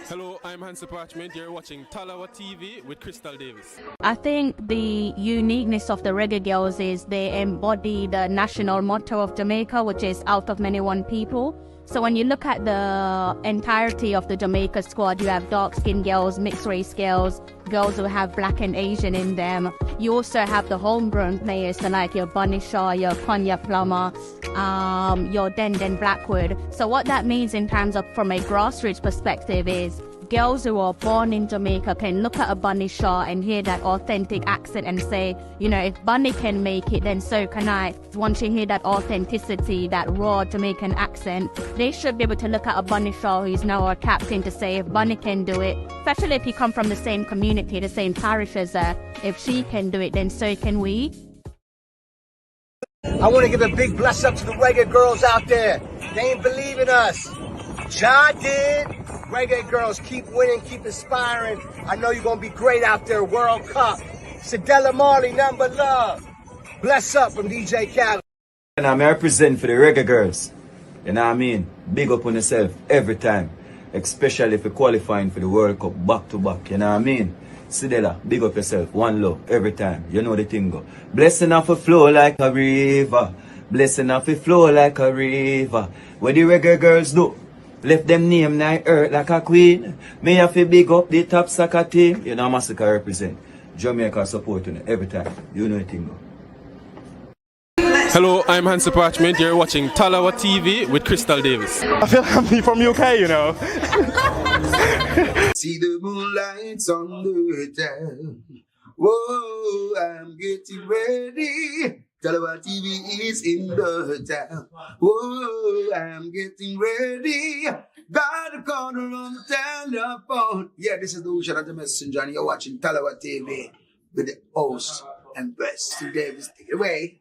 Hello, I'm Hansa Parchment. You're watching Tallawah TV with Crystal Davis. I think the uniqueness of the Reggae Girls is they embody the national motto of Jamaica, which is out of many one people. So when you look at the entirety of the Jamaica squad, you have dark-skinned girls, mixed-race girls, girls who have black and Asian in them. You also have the homegrown players, so like your Bunny Shaw, your Konya Plummer, your Den Blackwood. So what that means in terms of from a grassroots perspective is girls who are born in Jamaica can look at a Bunny Shaw and hear that authentic accent and say, you know, if Bunny can make it, then so can I. Once you hear that authenticity, that raw Jamaican accent, they should be able to look at a Bunny Shaw who's now our captain to say, if Bunny can do it, especially if you come from the same community, the same parish as her, if she can do it, then so can we. I want to give a big bless up to the Reggae girls out there. They ain't believing us. John did. Reggae girls, keep winning, keep inspiring. I know you're going to be great out there. World Cup. Sadella Marley, number love. Bless up from DJ Khaled. And I represent for the Reggae girls. You know what I mean? Big up on yourself every time. Especially if you're qualifying for the World Cup back to back. You know what I mean? Sidela, big up yourself. One love every time. You know the thing go. Blessing off a flow like a river. Blessing off a flow like a river. What the Reggae girls do? Left them name night earth like a queen. Me have to big up the top soccer team. You know Massacre represent. Jamaica supporting it every time. You know the thing go. Hello, I'm Hansa Parchment. You're watching Tallawah TV with Crystal Davis. I feel like I'm from UK, you know. See the moonlights on the town. Whoa, I'm getting ready. Tallawah TV is in the town. Whoa, I'm getting ready. Got a corner on the telephone. Yeah, this is the Shania Messenger, and you're watching Tallawah TV with the host and best. Davis, take it away.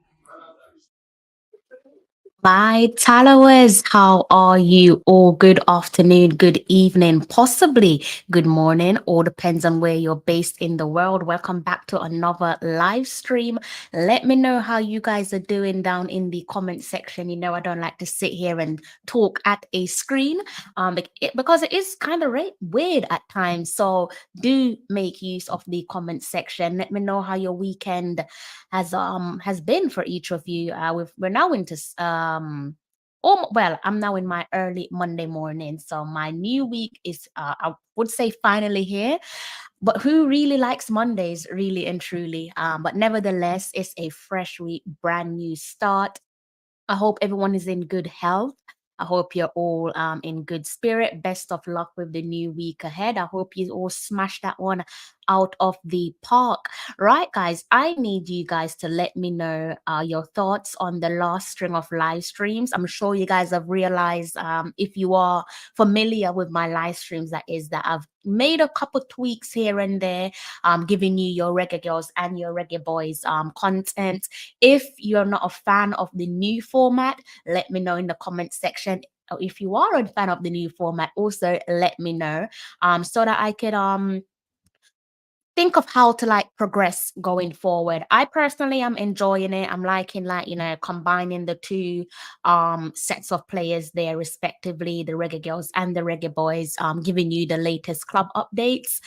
My Tallawahs, how are you? All good afternoon, good evening, possibly good morning. All depends on where you're based in the world. Welcome back to another live stream. Let me know how you guys are doing down in the comment section. You know, I don't like to sit here and talk at a screen because it is kind of weird at times. So do make use of the comment section. Let me know how your weekend has been for each of you. We're now into I'm now in my early Monday morning, so my new week is I would say finally here. But who really likes Mondays, really and truly? But nevertheless, it's a fresh week, brand new start. I hope everyone is in good health. I hope you're all in good spirit. Best of luck with the new week ahead. I hope you all smash that one out of the park. Right, guys, I need you guys to let me know your thoughts on the last string of live streams. I'm sure you guys have realized, if you are familiar with my live streams, that I've made a couple tweaks here and there, giving you your Reggae girls and your Reggae boys content. If you're not a fan of the new format, let me know in the comment section. If you are a fan of the new format, also let me know so that I could think of how to progress going forward. I personally am enjoying it. I'm liking combining the two sets of players there respectively, the Reggae girls and the Reggae boys, giving you the latest club updates.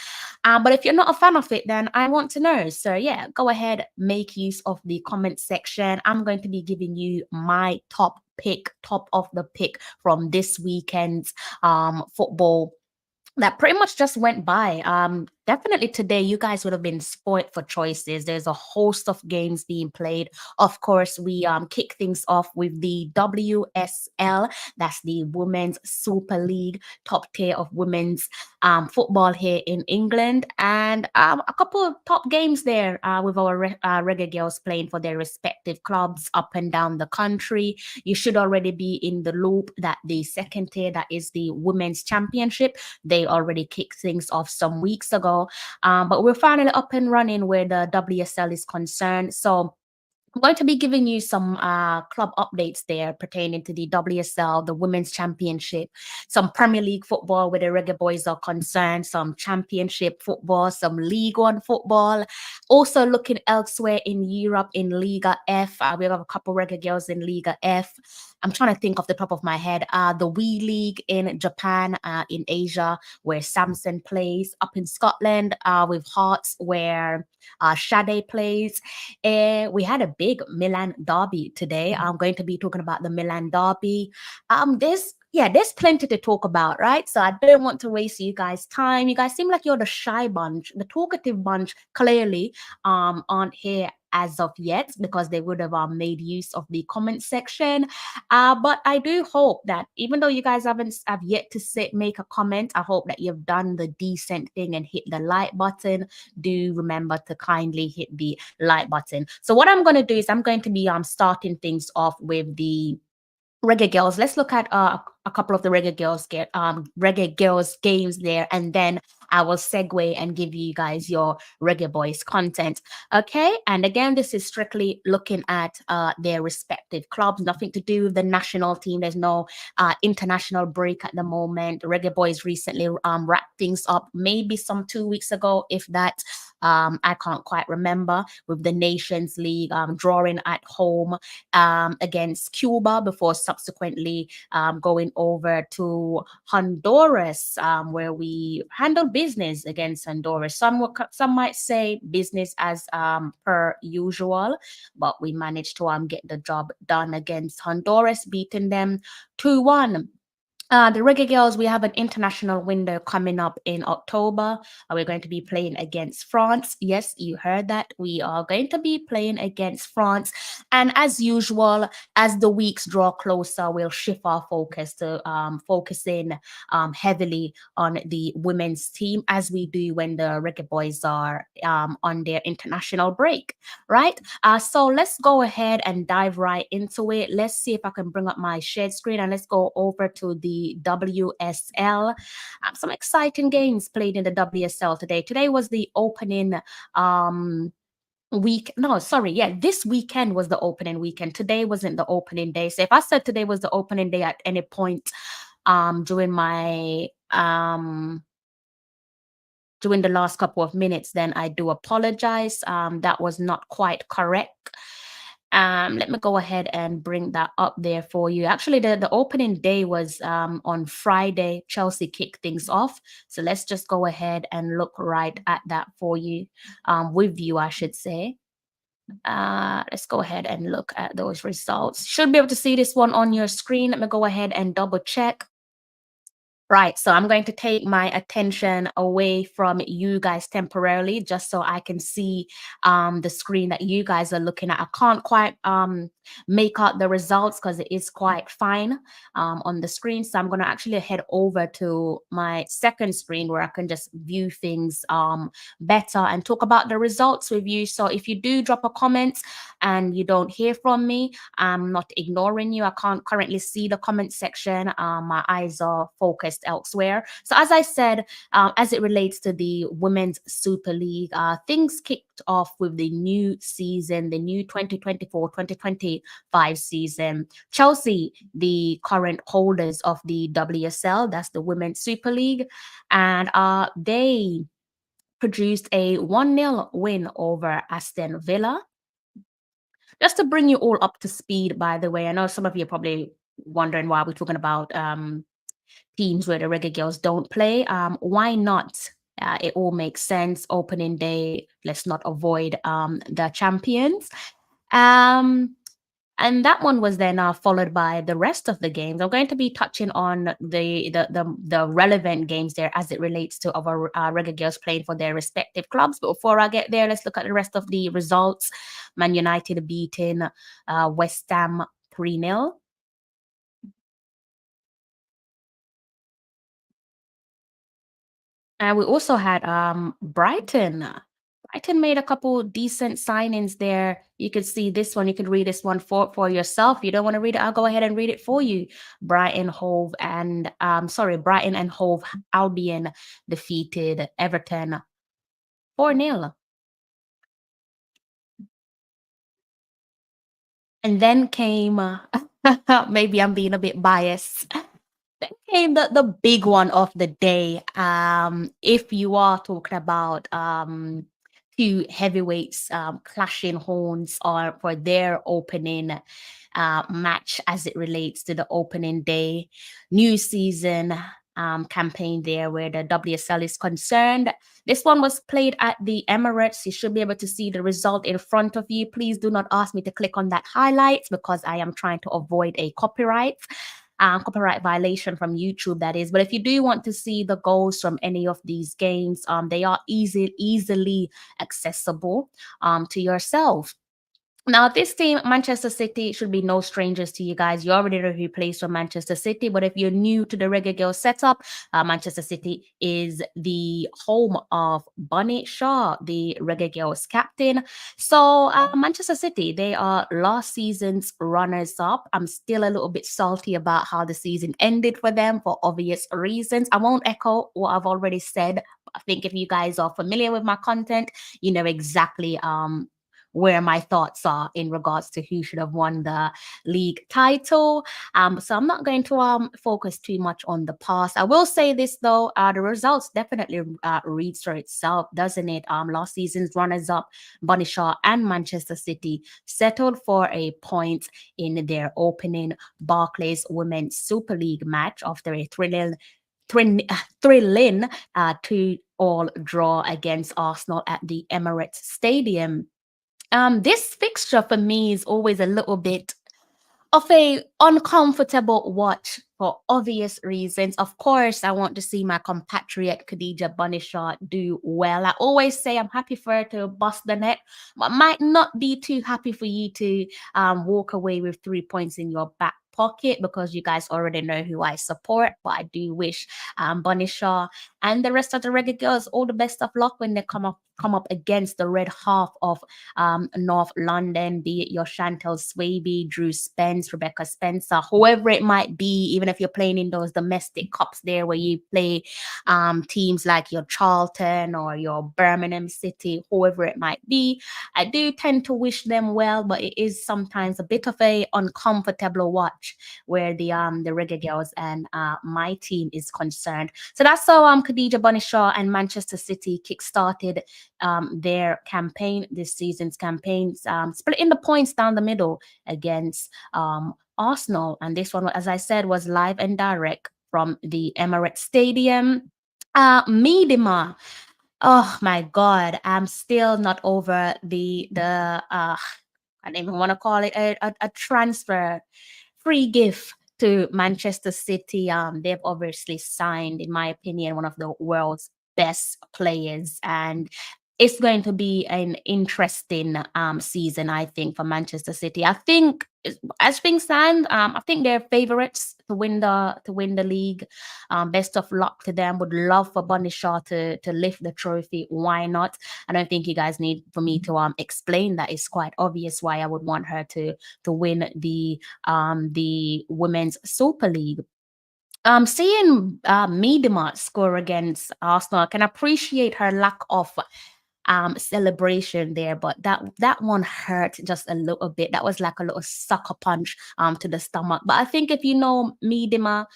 But if you're not a fan of it, then I want to know. So yeah, go ahead, make use of the comment section. I'm going to be giving you my top of the pick from this weekend's football that pretty much just went by. Definitely today, you guys would have been spoilt for choices. There's a host of games being played. Of course, we kick things off with the WSL. That's the Women's Super League, top tier of women's football here in England. And a couple of top games there with our Reggae girls playing for their respective clubs up and down the country. You should already be in the loop that the second tier, that is the Women's Championship, they already kicked things off some weeks ago. But we're finally up and running where the WSL is concerned. So I'm going to be giving you some club updates there pertaining to the WSL, the Women's Championship, some Premier League football where the Reggae boys are concerned, some Championship football, some League One football. Also looking elsewhere in Europe in Liga F. We have a couple Reggae girls in Liga F. I'm trying to think off the top of my head. The Wii League in Japan, in Asia, where Samson plays. Up in Scotland, with Hearts, where Shade plays. We had a big Milan Derby today. I'm going to be talking about the Milan Derby. There's plenty to talk about, right? So I don't want to waste you guys' time. You guys seem like you're the shy bunch, the talkative bunch. Clearly, aren't here as of yet, because they would have made use of the comment section. But I do hope that even though you guys have yet to make a comment, I hope that you've done the decent thing and hit the like button. Do remember to kindly hit the like button. So what I'm going to do is I'm going to be starting things off with the Reggae Girls. Let's look at a couple of the Reggae Girls games there, and then I will segue and give you guys your Reggae Boys content. Okay, and again, this is strictly looking at their respective clubs. Nothing to do with the national team. There's no international break at the moment. Reggae Boys recently wrapped things up, maybe some 2 weeks ago, if that. I can't quite remember, with the Nations League drawing at home against Cuba before subsequently going over to Honduras, where we handled business against Honduras. Some might say business as per usual, but we managed to get the job done against Honduras, beating them 2-1. The Reggae Girls, we have an international window coming up in October. We're going to be playing against France. Yes, you heard that. We are going to be playing against France. And as usual, as the weeks draw closer, we'll shift our focus to focusing heavily on the women's team, as we do when the Reggae Boys are on their international break, right? So let's go ahead and dive right into it. Let's see if I can bring up my shared screen, and let's go over to the WSL. Some exciting games played in the WSL today. Today was the opening this weekend was the opening weekend. Today wasn't the opening day. So if I said today was the opening day at any point during my during the last couple of minutes, then I do apologize. That was not quite correct. Let me go ahead and bring that up there for you. Actually, the opening day was on Friday. Chelsea kicked things off. So let's just go ahead and look right at that for you, with you, I should say. Let's go ahead and look at those results. Should be able to see this one on your screen. Let me go ahead and double check. Right, so I'm going to take my attention away from you guys temporarily, just so I can see the screen that you guys are looking at. I can't quite make out the results because it is quite fine on the screen. So I'm going to actually head over to my second screen, where I can just view things better and talk about the results with you. So if you do drop a comment and you don't hear from me, I'm not ignoring you. I can't currently see the comment section. My eyes are focused elsewhere. So as I said, as it relates to the Women's Super League, things kicked off with the new season, the new 2024-2025 season. Chelsea, the current holders of the WSL, that's the Women's Super League, and they produced a 1-0 win over Aston Villa. Just to bring you all up to speed, by the way, I know some of you are probably wondering why we're talking about teams where the Reggae Girls don't play. Why not? It all makes sense. Opening day, let's not avoid the champions. And that one was then followed by the rest of the games. I'm going to be touching on the relevant games there as it relates to our Reggae Girls playing for their respective clubs. But before I get there, let's look at the rest of the results. Man United beating West Ham 3-0. And we also had Brighton. Brighton made a couple decent signings there. You could see this one. You could read this one for yourself. If you don't want to read it, I'll go ahead and read it for you. Brighton and Hove Albion defeated Everton 4-0. And then came, maybe I'm being a bit biased. Then came the big one of the day. If you are talking about two heavyweights clashing horns or for their opening match as it relates to the opening day new season campaign there where the WSL is concerned. This one was played at the Emirates. You should be able to see the result in front of you. Please do not ask me to click on that highlights because I am trying to avoid a copyright violation from YouTube, that is. But if you do want to see the goals from any of these games, they are easily accessible to yourself. Now, this team, Manchester City, should be no strangers to you guys. You already know who plays for Manchester City, but if you're new to the Reggae Girl setup, Manchester City is the home of Bunny Shaw, the Reggae Girls captain. So, Manchester City, they are last season's runners-up. I'm still a little bit salty about how the season ended for them for obvious reasons. I won't echo what I've already said. I think if you guys are familiar with my content, you know exactly where my thoughts are in regards to who should have won the league title. So I'm not going to focus too much on the past. I will say this though, the results definitely reads for itself, doesn't it? Last season's runners-up, Bunny Shaw and Manchester City, settled for a point in their opening Barclays Women's Super League match after a thrilling 2-2 draw against Arsenal at the Emirates Stadium. This fixture for me is always a little bit of a uncomfortable watch for obvious reasons. Of course, I want to see my compatriot Khadija Bunishaw do well. I always say I'm happy for her to bust the net, but might not be too happy for you to walk away with 3 points in your back pocket because you guys already know who I support. But I do wish Bunishaw and the rest of the Reggae Girls all the best of luck when they come up against the red half of North London, be it your Chantel Swaby, Drew Spence, Rebecca Spencer, whoever it might be, even if you're playing in those domestic cups there where you play teams like your Charlton or your Birmingham City, whoever it might be. I do tend to wish them well, but it is sometimes a bit of a uncomfortable watch where the Reggae Girls and my team is concerned. So that's how Khadija Bunishaw and Manchester City kickstarted their campaign, this season's campaigns, splitting the points down the middle against Arsenal. And this one, as I said, was live and direct from the Emirates Stadium. Miedema. Oh my God, I'm still not over the I don't even want to call it a transfer free gift to Manchester City. They've obviously signed, in my opinion, one of the world's best players, and it's going to be an interesting season, I think, for Manchester City. I think, as things stand, I think they're favorites to win the league. Best of luck to them. Would love for Bunny Shaw to lift the trophy. Why not? I don't think you guys need for me to explain that. It's quite obvious why I would want her to win the Women's Super League. Seeing Miedema score against Arsenal, I can appreciate her lack of celebration there, but that one hurt just a little bit. That was like a little sucker punch to the stomach. But I think if you know Miedema,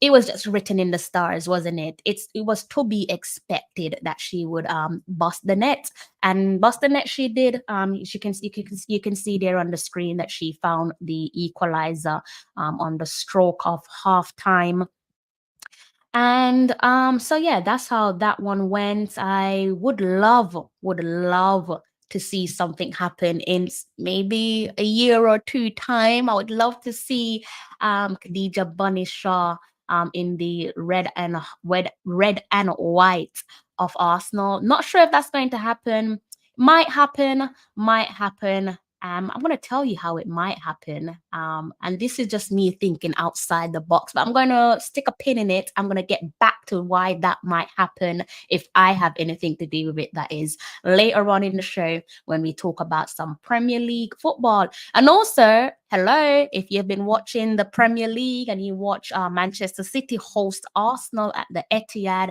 it was just written in the stars, wasn't it? It was to be expected that she would bust the net, and bust the net she did. You can see there on the screen that she found the equalizer on the stroke of halftime. And so yeah, that's how that one went. I would love to see something happen in maybe a year or two time. I would love to see Khadija Bunishaw in the red and white of Arsenal. Not sure if that's going to happen. Might happen. I'm going to tell you how it might happen. And this is just me thinking outside the box, but I'm going to stick a pin in it. I'm going to get back to why that might happen if I have anything to do with it. That is later on in the show when we talk about some Premier League football. And also, hello, if you've been watching the Premier League and you watch Manchester City host Arsenal at the Etihad,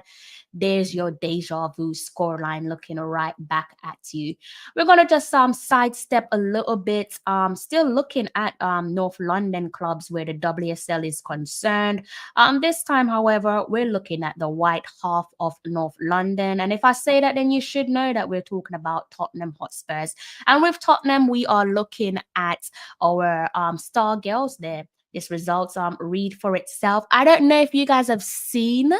there's your deja vu scoreline looking right back at you. We're going to just sidestep a little bit, still looking at North London clubs where the WSL is concerned. This time, however, we're looking at the white half of North London. And if I say that, then you should know that we're talking about Tottenham Hotspurs. And with Tottenham, we are looking at our star girls there. This results read for itself. I don't know if you guys have seen,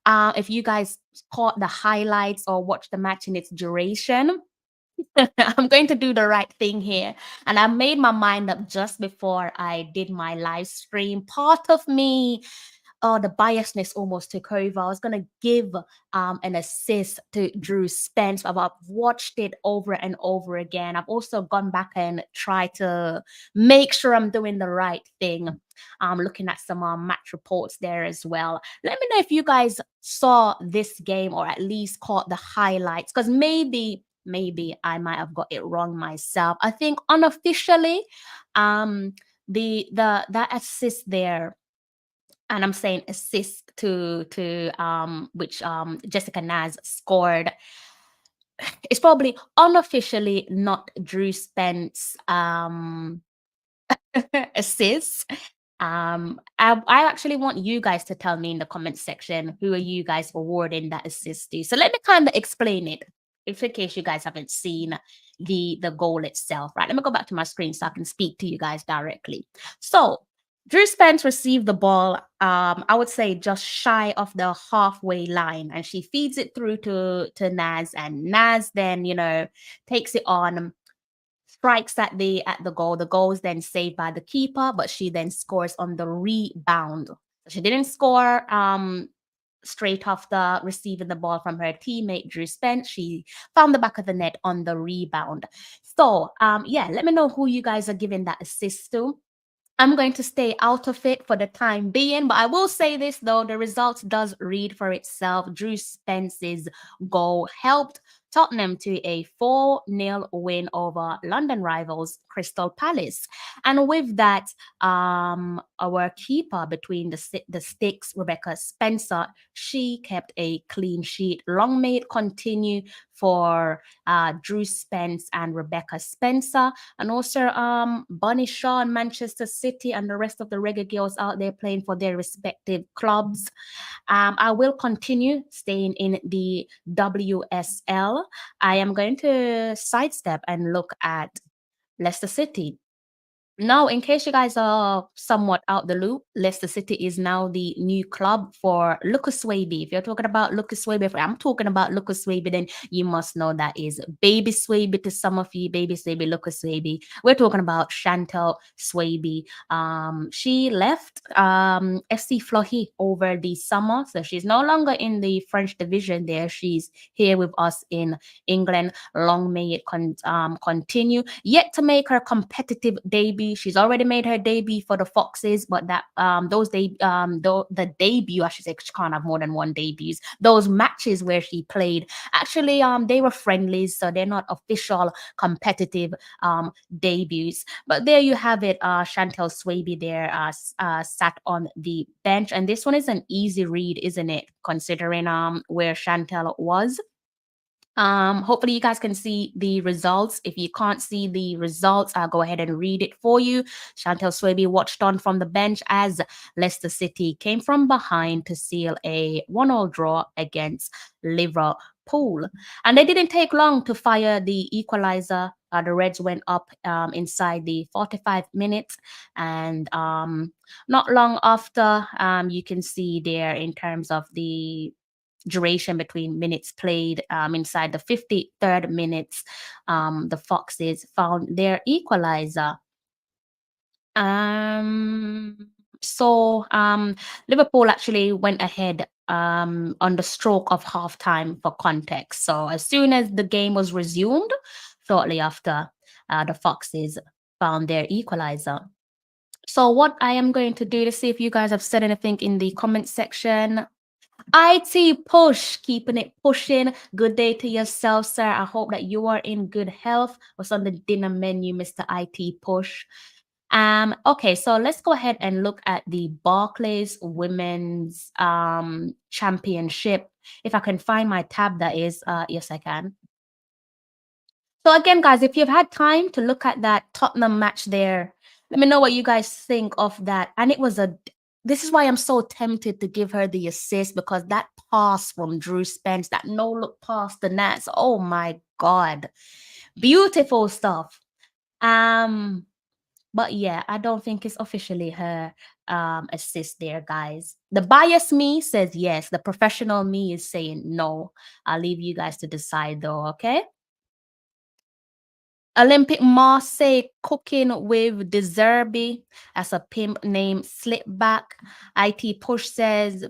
if you guys caught the highlights or watched the match in its duration. I'm going to do the right thing here. And I made my mind up just before I did my live stream. Part of me, the biasness almost took over. I was going to give an assist to Drew Spence. I've watched it over and over again. I've also gone back and tried to make sure I'm doing the right thing. Looking at some match reports there as well. Let me know if you guys saw this game or at least caught the highlights, because maybe I might have got it wrong myself. I think unofficially, that assist there, and I'm saying assist to which Jessica Naz scored, it's probably unofficially not Drew Spence assist. I actually want you guys to tell me in the comment section who are you guys awarding that assist to. So let me kind of explain it, if in case you guys haven't seen the goal itself. Right, let me go back to my screen so I can speak to you guys directly. So Drew Spence received the ball, I would say just shy of the halfway line, and she feeds it through to Naz, and Naz then, takes it on, strikes at the goal. The goal is then saved by the keeper, but she then scores on the rebound. She didn't score straight after receiving the ball from her teammate Drew Spence. She found the back of the net on the rebound. So let me know who you guys are giving that assist to. I'm going to stay out of it for the time being, but I will say this though, the result does read for itself. Drew Spence's goal helped Tottenham to a 4-0 win over London rivals Crystal Palace. And with that, our keeper between the sticks, Rebecca Spencer, she kept a clean sheet. Long may it continue for Drew Spence and Rebecca Spencer, and also Bonnie Shaw and Manchester City and the rest of the Reggae girls out there playing for their respective clubs. I will continue staying in the WSL. I am going to sidestep and look at Leicester City. Now, in case you guys are somewhat out the loop, Leicester City is now the new club for Lucas Swaby. If you're talking about Lucas Swaby, if I'm talking about Lucas Swaby, then you must know that is Baby Swaby to some of you, Baby Swaby, Lucas Swaby. We're talking about Chantal Swaby. She left FC Flohy over the summer, so she's no longer in the French division there. She's here with us in England. Long may it continue. Yet to make her competitive debut. She's already made her debut for the Foxes, but that the debut, I should say, she can't have more than one debuts. Those matches where she played, actually, they were friendlies, so they're not official competitive debuts. But there you have it. Chantal Swaby there sat on the bench, and this one is an easy read, isn't it? Considering where Chantal was. Hopefully you guys can see the results. If you can't see the results, I'll go ahead and read it for you. Chantal Swaby watched on from the bench as Leicester City came from behind to seal a 1-1 draw against Liverpool. And they didn't take long to fire the equalizer. The Reds went up inside the 45 minutes, and not long after, you can see there in terms of the duration between minutes played, inside the 53rd minutes, the Foxes found their equalizer. So Liverpool actually went ahead on the stroke of halftime for context. So as soon as the game was resumed, shortly after, the Foxes found their equalizer. So what I am going to do to see if you guys have said anything in the comment section. IT Push, keeping it pushing. Good day to yourself, sir. I hope that you are in good health. What's on the dinner menu, Mr. IT Push? Okay, so let's go ahead and look at the Barclays Women's Championship. If I can find my tab, that is, yes, I can. So again, guys, if you've had time to look at that Tottenham match there, let me know what you guys think of that. And it was this is why I'm so tempted to give her the assist, because that pass from Drew Spence, that no-look pass the Nats, oh my God, beautiful stuff. But yeah, I don't think it's officially her assist there, guys. The biased me says yes. The professional me is saying no. I'll leave you guys to decide though, okay? Olympic Marseille cooking with Deserby as a pimp named Slipback. IT Push says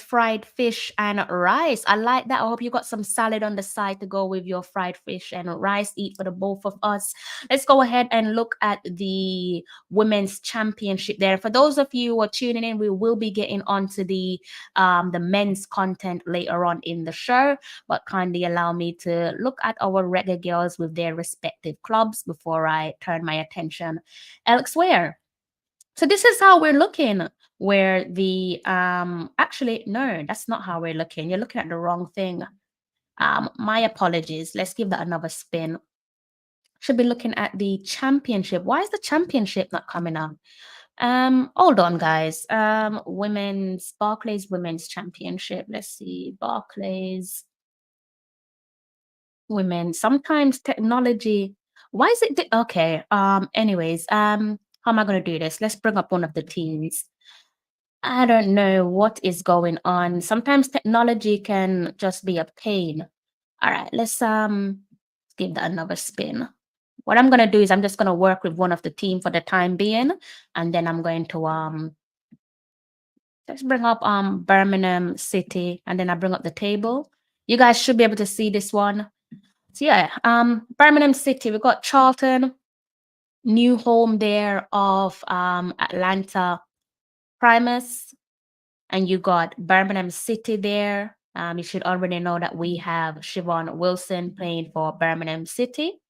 fried fish and rice. I like that. I hope you got some salad on the side to go with your fried fish and rice. Eat for the both of us. Let's go ahead and look at the women's championship there. For those of you who are tuning in, we will be getting onto the men's content later on in the show, but kindly allow me to look at our Reggae girls with their respective clubs before I turn my attention elsewhere. So this is how we're looking, where the actually no, that's not how we're looking. You're looking at the wrong thing. My apologies. Let's give that another spin. Should be looking at the championship. Why is the championship not coming up? Hold on, guys. Barclays Women's Championship. Let's see. Barclays Women. Sometimes technology. Why is it okay? Anyways, how am I gonna do this? Let's bring up one of the teams. I don't know what is going on. Sometimes technology can just be a pain. All right, let's give that another spin. What I'm gonna do is I'm just gonna work with one of the team for the time being, and then I'm going to let's bring up Birmingham City, and then I bring up the table. You guys should be able to see this one. So yeah, Birmingham City, we've got Charlton, new home there of Atlanta Primus, and you got Birmingham City there. You should already know that we have Siobhan Wilson playing for Birmingham City.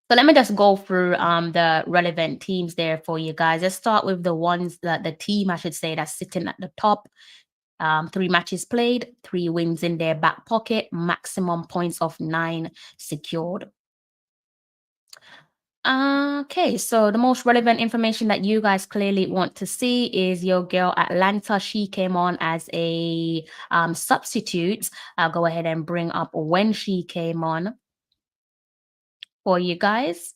So let me just go through the relevant teams there for you guys. Let's start with the team, I should say, that's sitting at the top. 3 matches played, 3 wins in their back pocket, maximum points of 9 secured. Okay, so the most relevant information that you guys clearly want to see is your girl Atlanta. She came on as a substitute. I'll go ahead and bring up when she came on for you guys.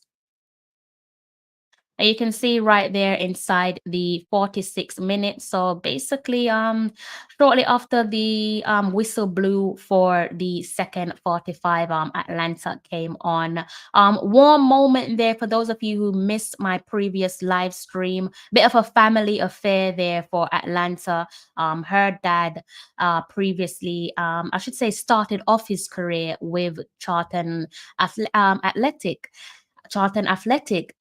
And you can see right there inside the 46 minutes. So basically, shortly after the whistle blew for the second 45, Atlanta came on. Warm moment there for those of you who missed my previous live stream. Bit of a family affair there for Atlanta. Her dad previously, I should say, started off his career with Charlton Athletic,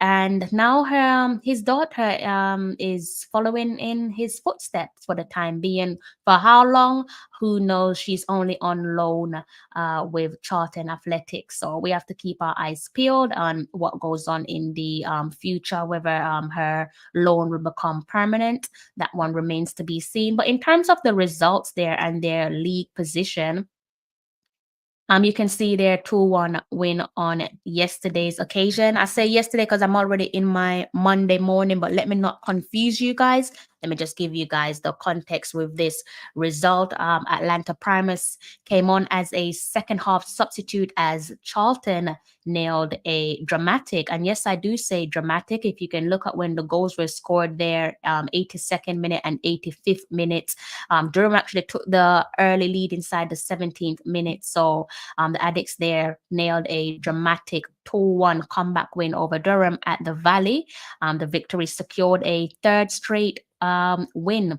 and now his daughter is following in his footsteps for the time being. For how long, who knows? She's only on loan with Charlton Athletic, so we have to keep our eyes peeled on what goes on in the future, whether her loan will become permanent. That one remains to be seen. But in terms of the results there and their league position, you can see their 2-1 win on yesterday's occasion. I say yesterday because I'm already in my Monday morning, but let me not confuse you guys. Let me just give you guys the context with this result. Atlanta Primus came on as a second half substitute as Charlton nailed a dramatic, and yes, I do say dramatic, if you can look at when the goals were scored there, 82nd minute and 85th minute. Durham actually took the early lead inside the 17th minute, so the Addicts there nailed a dramatic 2-1 comeback win over Durham at the Valley. The victory secured a 3rd straight win,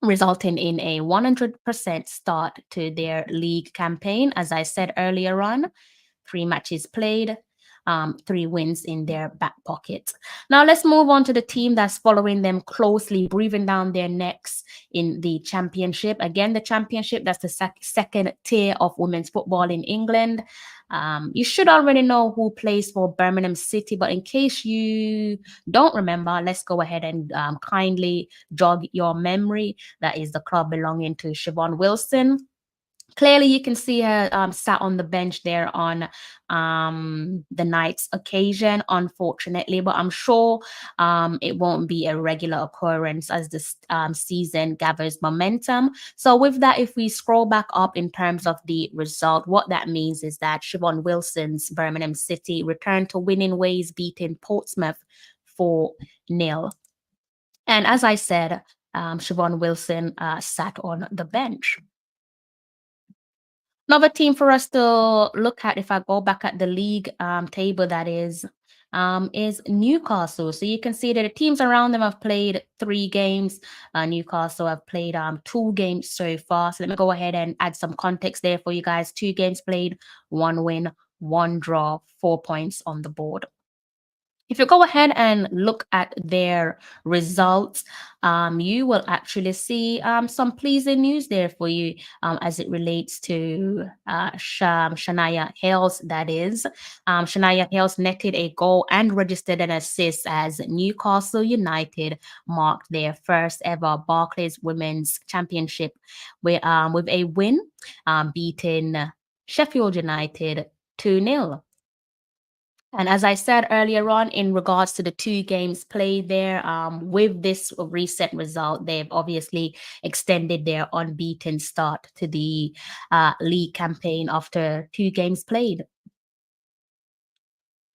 resulting in a 100% start to their league campaign. As I said earlier on, 3 matches played, 3 wins in their back pocket. Now let's move on to the team that's following them closely, breathing down their necks in the championship. Again, the championship, that's the second tier of women's football in England. You should already know who plays for Birmingham City, but in case you don't remember, let's go ahead and kindly jog your memory. That is the club belonging to Siobhan Wilson. Clearly, you can see her sat on the bench there on the night's occasion, unfortunately, but I'm sure it won't be a regular occurrence as this season gathers momentum. So with that, if we scroll back up in terms of the result, what that means is that Siobhan Wilson's Birmingham City returned to winning ways, beating Portsmouth 4-0. And as I said, Siobhan Wilson sat on the bench. Another team for us to look at, if I go back at the league table, that is Newcastle. So you can see that the teams around them have played 3 games. Newcastle have played 2 games so far. So let me go ahead and add some context there for you guys. 2 games played, 1 win, 1 draw, 4 points on the board. If you go ahead and look at their results, you will actually see some pleasing news there for you as it relates to Shania Hayles, that is. Shania Hayles netted a goal and registered an assist as Newcastle United marked their first ever Barclays Women's Championship with a win, beating Sheffield United 2-0. And as I said earlier on, in regards to the 2 games played there, with this recent result, they've obviously extended their unbeaten start to the league campaign after 2 games played.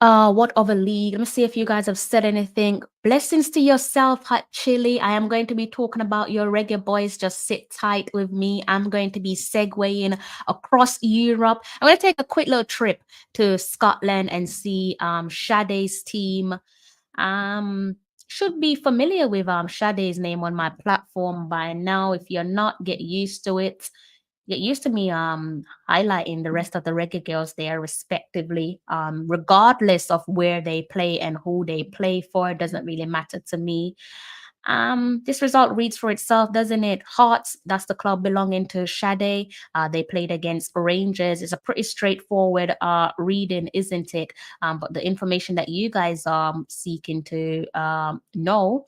What other league? Let me see if you guys have said anything. Blessings to yourself, Hot Chili. I am going to be talking about your reggae boys. Just sit tight with me. I'm going to be segueing across Europe. I'm going to take a quick little trip to Scotland and see Sade's team. Should be familiar with Sade's name on my platform by now. If you're not, get used to it. Get used to me highlighting the rest of the reggae girls there respectively, regardless of where they play and who they play for. It doesn't really matter to me. This result reads for itself, doesn't it? Hearts, that's the club belonging to Sade. They played against Rangers. It's a pretty straightforward reading, isn't it? But the information that you guys are seeking to know,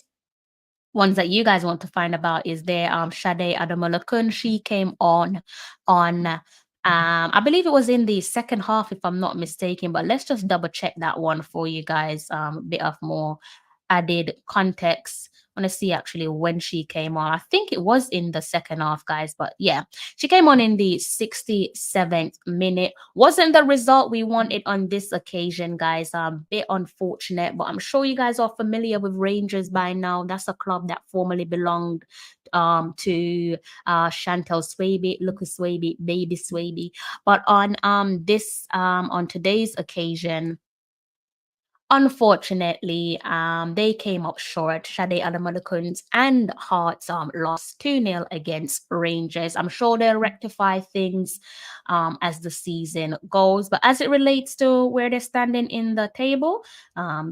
ones that you guys want to find about, is there Sade Adamalakun. She came on I believe it was in the second half, if I'm not mistaken, but let's just double check that one for you guys. A bit of more added context. I want to see actually when she came on. I think it was in the second half, guys, but yeah, she came on in the 67th minute. Wasn't the result we wanted on this occasion, guys. Bit unfortunate, but I'm sure you guys are familiar with Rangers by now. That's a club that formerly belonged to Chantal Swaby, Lucas Swaby, Baby Swaby. But on on today's occasion, unfortunately, they came up short. Sade Adamalakuns and Hearts lost 2-0 against Rangers. I'm sure they'll rectify things as the season goes. But as it relates to where they're standing in the table,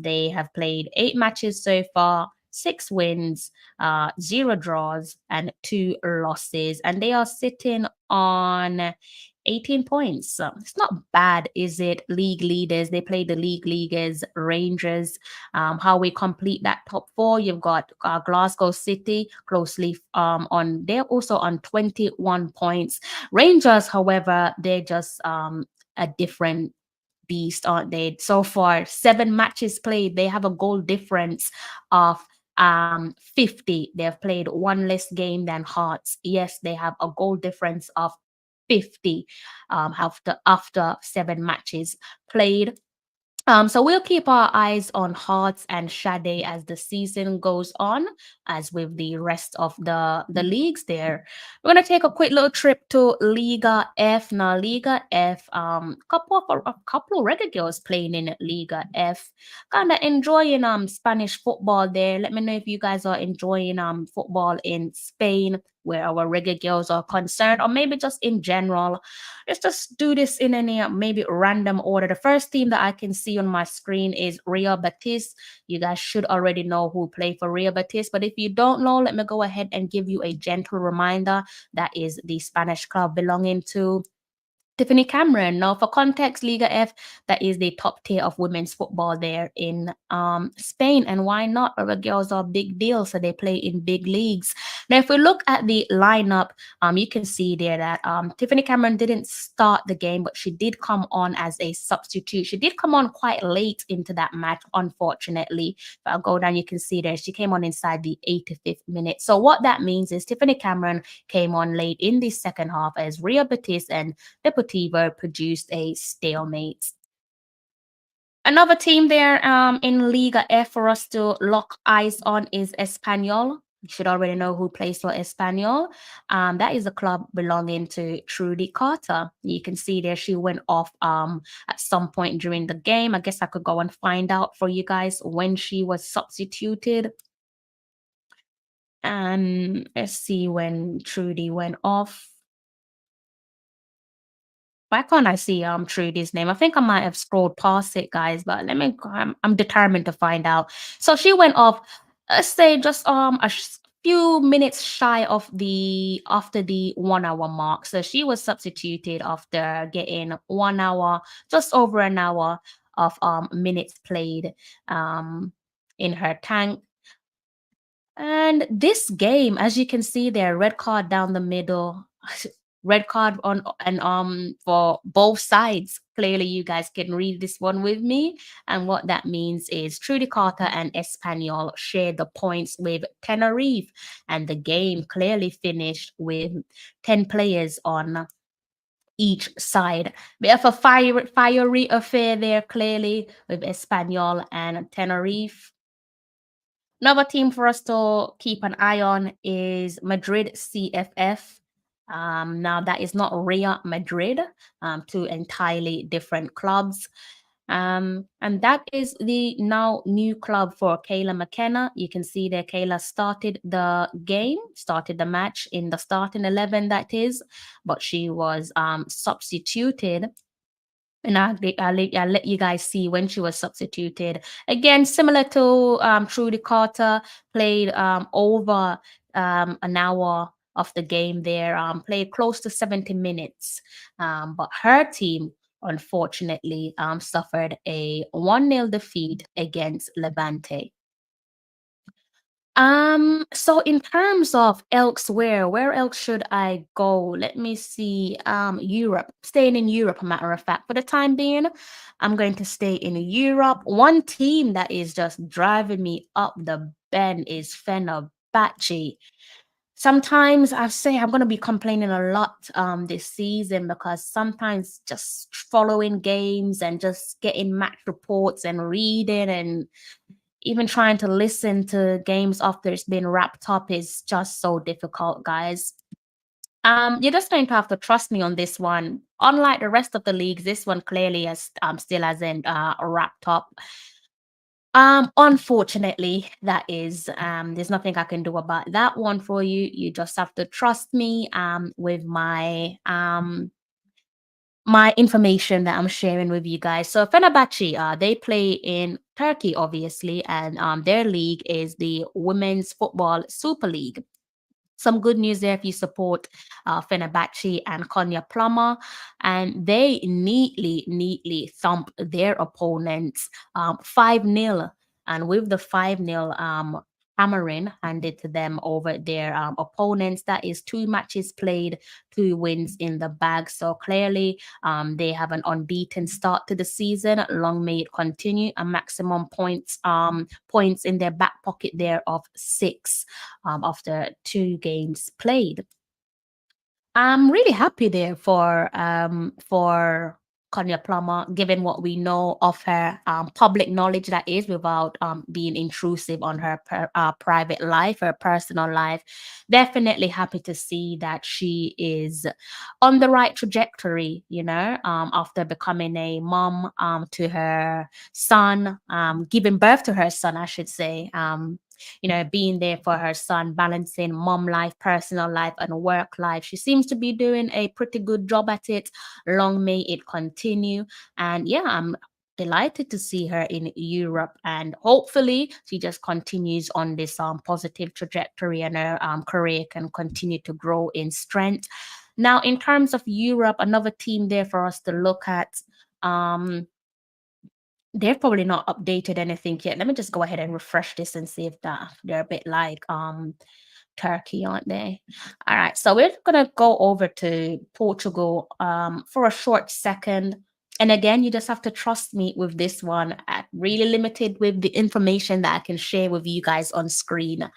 they have played 8 matches so far, 6 wins, 0 draws, and 2 losses. And they are sitting on 18 points. It's not bad, is it? League leaders. They play the league leaguers, Rangers. How we complete that top 4, you've got Glasgow City closely on. They're also on 21 points. Rangers, however, they're just a different beast, aren't they? So far, 7 matches played. They have a goal difference of 50. They've played 1 less game than Hearts. Yes, they have a goal difference of 50 after 7 matches played. So we'll keep our eyes on Hearts and Sade as the season goes on, as with the rest of the leagues there. We're going to take a quick little trip to Liga F. Now, Liga F, a couple of reggae girls playing in Liga F. Kind of enjoying Spanish football there. Let me know if you guys are enjoying football in Spain, where our reggae girls are concerned, or maybe just in general. Let's just do this in any maybe random order. The first team that I can see on my screen is Real Betis. You guys should already know who play for Real Betis, but if you don't know, let me go ahead and give you a gentle reminder. That is the Spanish club belonging to Tiffany Cameron. Now, for context, Liga F, that is the top tier of women's football there in Spain. And why not? Our girls are a big deal, so they play in big leagues. Now, if we look at the lineup, you can see there that Tiffany Cameron didn't start the game, but she did come on as a substitute. She did come on quite late into that match, unfortunately. But I'll go down, you can see there, she came on inside the 85th minute. So what that means is Tiffany Cameron came on late in the second half as Real Betis and Deportivo produced a stalemate. Another team there in Liga F for us to lock eyes on is Espanyol. You should already know who plays for Espanyol. That is a club belonging to Trudy Carter. You can see there she went off at some point during the game. I guess I could go and find out for you guys when she was substituted. And let's see when Trudy went off. Why can't I see Trudy's name? I think I might have scrolled past it, guys, but let me I'm determined to find out. So she went off, let's say just few minutes shy of the after the 1 hour mark. So she was substituted after getting 1 hour, just over an hour of minutes played in her tank. And this game, as you can see there, red card down the middle, red card on and for both sides. Clearly, you guys can read this one with me. And what that means is Trudy Carter and Espanyol shared the points with Tenerife, and the game clearly finished with 10 players on each side. Bit of a fiery affair there, clearly, with Espanyol and Tenerife. Another team for us to keep an eye on is Madrid CFF. Now, that is not Real Madrid, two entirely different clubs. And that is the now new club for Kayla McKenna. You can see there Kayla started the match in the starting 11, that is, but she was substituted. And I'll let you guys see when she was substituted. Again, similar to Trudy Carter, played over an hour of the game there, played close to 70 minutes. But her team, unfortunately, suffered a 1-0 defeat against Levante. So in terms of elsewhere, where else should I go? Let me see. Europe. Staying in Europe, a matter of fact. For the time being, I'm going to stay in Europe. One team that is just driving me up the bend is Fenerbahce. Sometimes I say I'm going to be complaining a lot this season, because sometimes just following games and just getting match reports and reading and even trying to listen to games after it's been wrapped up is just so difficult, guys. You're just going to have to trust me on this one. Unlike the rest of the leagues, this one clearly has still hasn't wrapped up. Unfortunately, that is there's nothing I can do about that one for you. You just have to trust me with my my information that I'm sharing with you guys. So Fenerbahce, they play in Turkey, obviously, and their league is the Women's Football Super League. Some good news there if you support Fenerbahce and Konya Plummer, and they neatly thump their opponents 5-0. And with the 5-0, hammering handed to them over their opponents. That is 2 matches played, 2 wins in the bag. So clearly, they have an unbeaten start to the season. Long may it continue. A maximum points in their back pocket there of 6 after 2 games played. I'm really happy there for Konya Plummer, given what we know of her public knowledge, that is, without being intrusive on her private life, her personal life. Definitely happy to see that she is on the right trajectory, after becoming a mom to her son, giving birth to her son, I should say. Being there for her son, balancing mom life, personal life, and work life. She seems to be doing a pretty good job at it. Long may it continue. And yeah, I'm delighted to see her in Europe, and hopefully she just continues on this positive trajectory, and her career can continue to grow in strength. Now, in terms of Europe, another team there for us to look at. They've probably not updated anything yet. Let me just go ahead and refresh this and see if that they're a bit like Turkey, aren't they? All right, so we're gonna go over to Portugal for a short second. And again, you just have to trust me with this one. I'm really limited with the information that I can share with you guys on screen.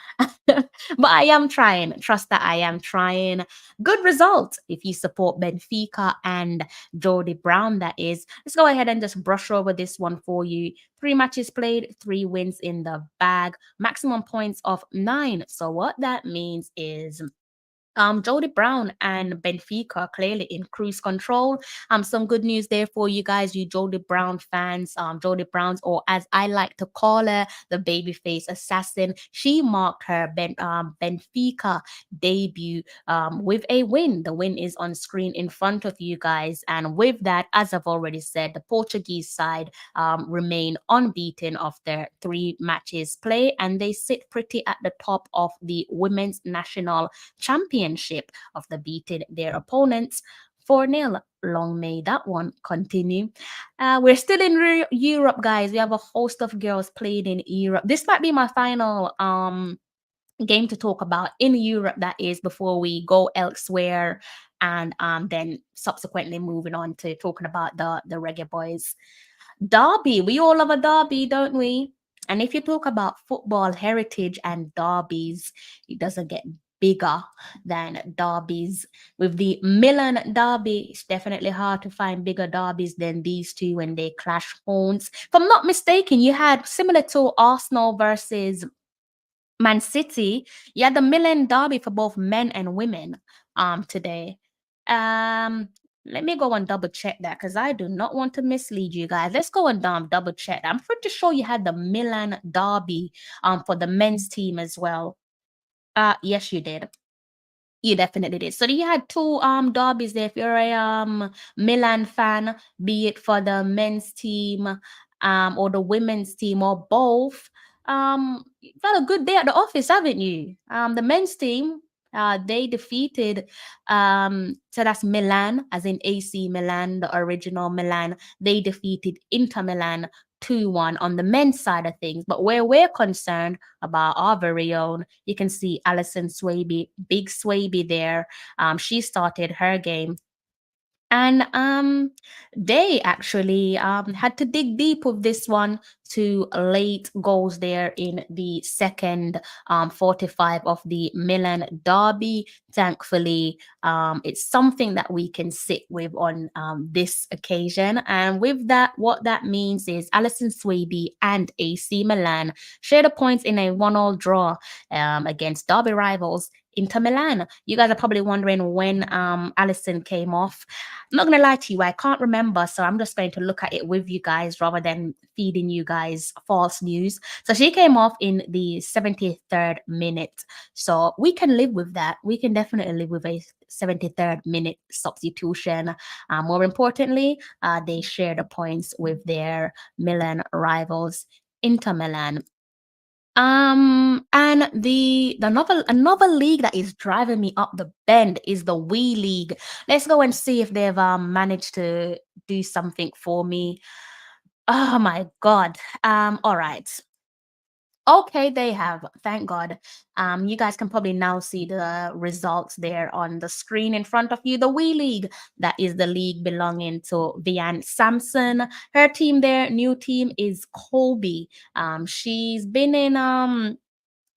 But I am trying. Trust that I am trying. Good result if you support Benfica and Jody Brown, that is. Let's go ahead and just brush over this one for you. 3 matches played, 3 wins in the bag, maximum points of 9. So what that means is Jody Brown and Benfica clearly in cruise control. Some good news there for you guys, you Jody Brown fans. Jody Brown's, or as I like to call her, the babyface assassin. She marked her Benfica debut with a win. The win is on screen in front of you guys, and with that, as I've already said, the Portuguese side remain unbeaten of their 3 matches play, and they sit pretty at the top of the women's national championship of the beating their opponents 4-0. Long may that one continue. We're still in Europe, guys. We have a host of girls playing in Europe. This might be my final game to talk about in Europe, that is, before we go elsewhere, and then subsequently moving on to talking about the Reggae Boys. Derby. We all love a derby, don't we? And if you talk about football heritage and derbies, it doesn't get bigger than derbies. With the Milan Derby, it's definitely hard to find bigger derbies than these two when they clash horns. If I'm not mistaken, you had similar to Arsenal versus Man City, you had the Milan Derby for both men and women today. Let me go and double check that because I do not want to mislead you guys. Let's go and double check. I'm pretty sure you had the Milan Derby for the men's team as well. Yes, you did. You definitely did. So you had 2 derbies there. If you're a Milan fan, be it for the men's team or the women's team or both, you've had a good day at the office, haven't you? The men's team, they defeated so that's Milan, as in AC Milan, the original Milan. They defeated Inter Milan 2-1 on the men's side of things. But where we're concerned about our very own, you can see Alison Swaby, big Swaby there. She started her game. And they actually had to dig deep with this one, to late goals there in the second 45 of the Milan Derby. Thankfully, it's something that we can sit with on this occasion. And with that, what that means is Alison Swaby and AC Milan share the points in a 1-1 draw against Derby rivals Inter Milan. You guys are probably wondering when Alison came off. I'm not going to lie to you, I can't remember, so I'm just going to look at it with you guys rather than feeding you guys false news. So she came off in the 73rd minute. So we can live with that. We can definitely live with a 73rd minute substitution. More importantly, they share the points with their Milan rivals, Inter Milan. And the another league that is driving me up the bend is the WE League. Let's go and see if they've managed to do something for me. Oh my god. All right. Okay, they have. Thank God. You guys can probably now see the results there on the screen in front of you. The WE League, that is the league belonging to Vianne Sampson. Her team there, new team, is Colby. She's been in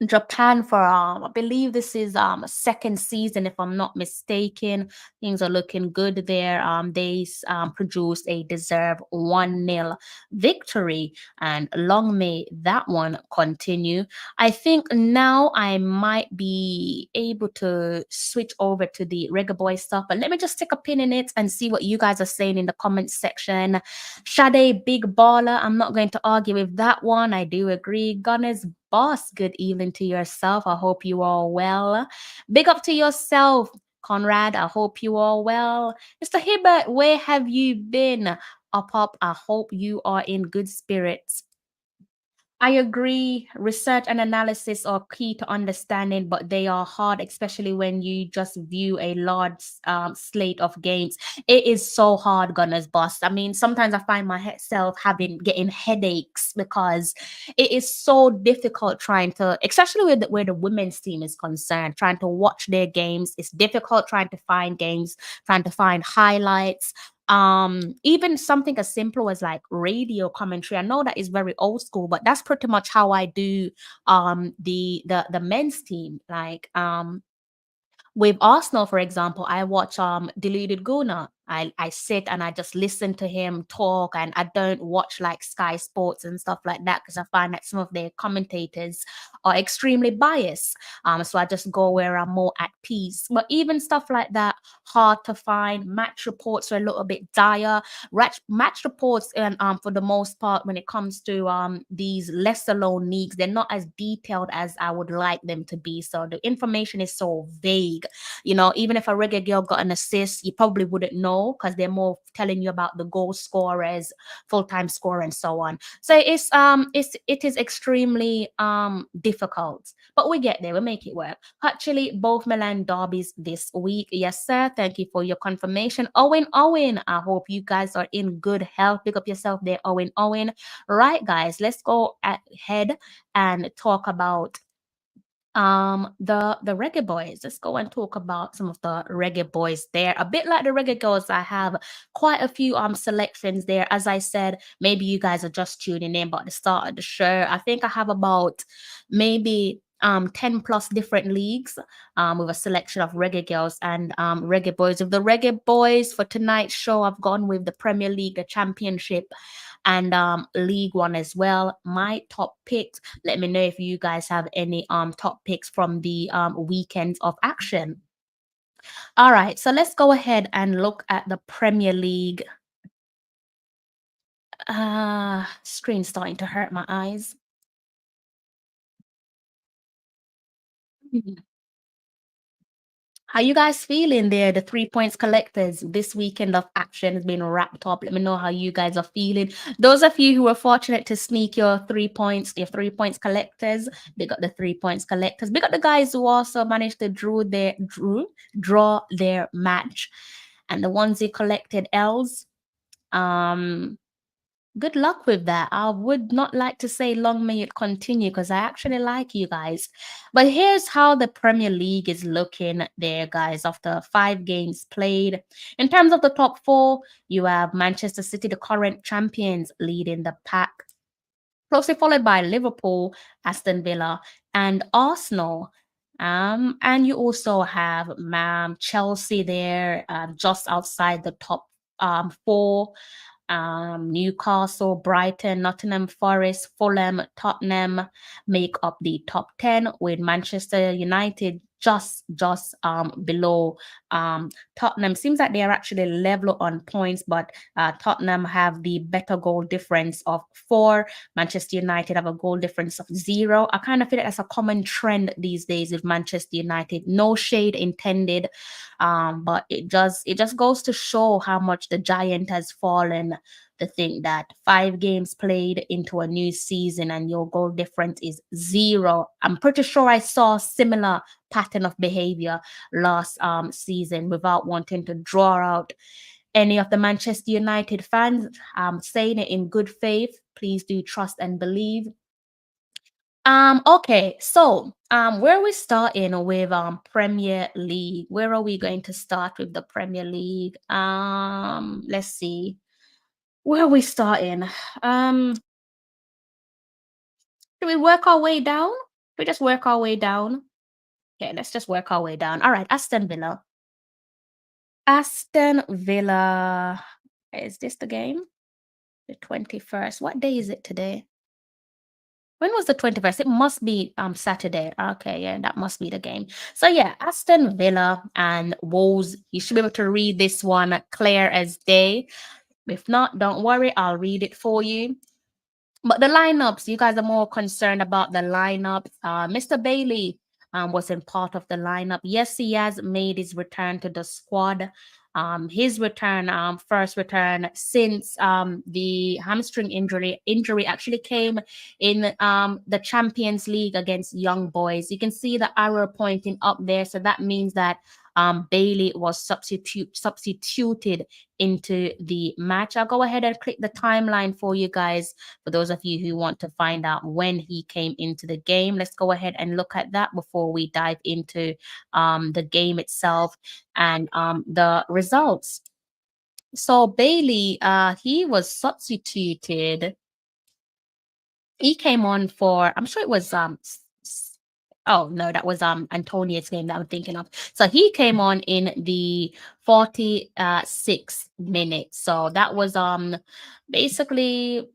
Japan for I believe this is second season, if I'm not mistaken. Things are looking good there. They produced a deserved 1-0 victory, and long may that one continue. I think now I might be able to switch over to the Reggae Boy stuff, but let me just stick a pin in it and see what you guys are saying in the comments section. Shade, big baller. I'm not going to argue with that one. I do agree. Gunners Boss, good evening to yourself. I hope you all well. Big up to yourself, Conrad. I hope you all well. Mr. Hibbert, where have you been? Up. I hope you are in good spirits. I agree. Research and analysis are key to understanding, but they are hard, especially when you just view a large slate of games. It is so hard, Gunners Boss. I mean, sometimes I find myself getting headaches because it is so difficult trying to, especially with where the women's team is concerned, trying to watch their games. It's difficult trying to find games, trying to find highlights. Even something as simple as like radio commentary. I know that is very old school, but that's pretty much how I do the men's team. Like with Arsenal, for example, I watch Deluded Guna. I sit and I just listen to him talk, and I don't watch like Sky Sports and stuff like that because I find that some of their commentators are extremely biased. So I just go where I'm more at peace. But even stuff like that, hard to find. Match reports are a little bit dire. Match reports, and for the most part, when it comes to these lesser known leagues, they're not as detailed as I would like them to be. So the information is so vague. You know, even if a reggae girl got an assist, you probably wouldn't know because they're more telling you about the goal scorers, full-time scorer, and so on. So it is extremely difficult, but we get there. We make it work. Actually, both Milan derbies this week. Yes, sir. Thank you for your confirmation, Owen. I hope you guys are in good health. Pick up yourself there, Owen. Right, guys, let's go ahead and talk about the reggae boys. Let's go and talk about some of the reggae boys there. A bit like the reggae girls, I have quite a few selections there. As I said, maybe you guys are just tuning in, but at the start of the show, I think I have about maybe 10 plus different leagues with a selection of reggae girls and reggae boys. With the reggae boys for tonight's show, I've gone with the Premier League, the Championship, and League One as well. My top picks. Let me know if you guys have any top picks from the weekends of action. All right, so let's go ahead and look at the Premier League. Screen's starting to hurt my eyes. How you guys feeling there? The 3 points collectors. This weekend of action has been wrapped up. Let me know how you guys are feeling. Those of you who were fortunate to sneak your 3 points, your 3 points collectors, they got the 3 points collectors. We got the guys who also managed to draw their match. And the ones who collected L's, good luck with that. I would not like to say long may it continue because I actually like you guys. But here's how the Premier League is looking there, guys, after 5 games played. In terms of the top 4, you have Manchester City, the current champions, leading the pack. Closely followed by Liverpool, Aston Villa, and Arsenal. And you also have Chelsea there, just outside the top 4. Newcastle, Brighton, Nottingham Forest, Fulham, Tottenham make up the top 10, with Manchester United just below Tottenham. Seems like they are actually level on points, but Tottenham have the better goal difference of 4. Manchester United have a goal difference of 0. I kind of feel like that's a common trend these days with Manchester United. No shade intended, but it just goes to show how much the giant has fallen. To think that 5 games played into a new season and your goal difference is 0. I'm pretty sure I saw a similar pattern of behavior last season. Without wanting to draw out any of the Manchester United fans, I'm saying it in good faith. Please do trust and believe. Okay, so where are we starting with Premier League? Where are we going to start with the Premier League? Let's see. Where are we starting? Should we work our way down? We just work our way down. Okay, let's just work our way down. All right, Aston Villa. Aston Villa. Is this the game? The 21st. What day is it today? When was the 21st? It must be Saturday. Okay, yeah, that must be the game. So yeah, Aston Villa and Wolves. You should be able to read this one clear as day. If not, don't worry, I'll read it for you. But the lineups, you guys are more concerned about the lineup. Mr. Bailey wasn't part of the lineup. Yes, he has made his return to the squad. his return, first return since the hamstring injury actually came in the Champions League against Young Boys. You can see the arrow pointing up there, so that means that Bailey was substituted into the match. I'll go ahead and click the timeline for you guys, for those of you who want to find out when he came into the game. Let's go ahead and look at that before we dive into the game itself and the results. So Bailey, he was substituted. He came on for, I'm sure it was oh no, that was Antonia's game that I'm thinking of. So he came on in the 46th minute. So that was basically,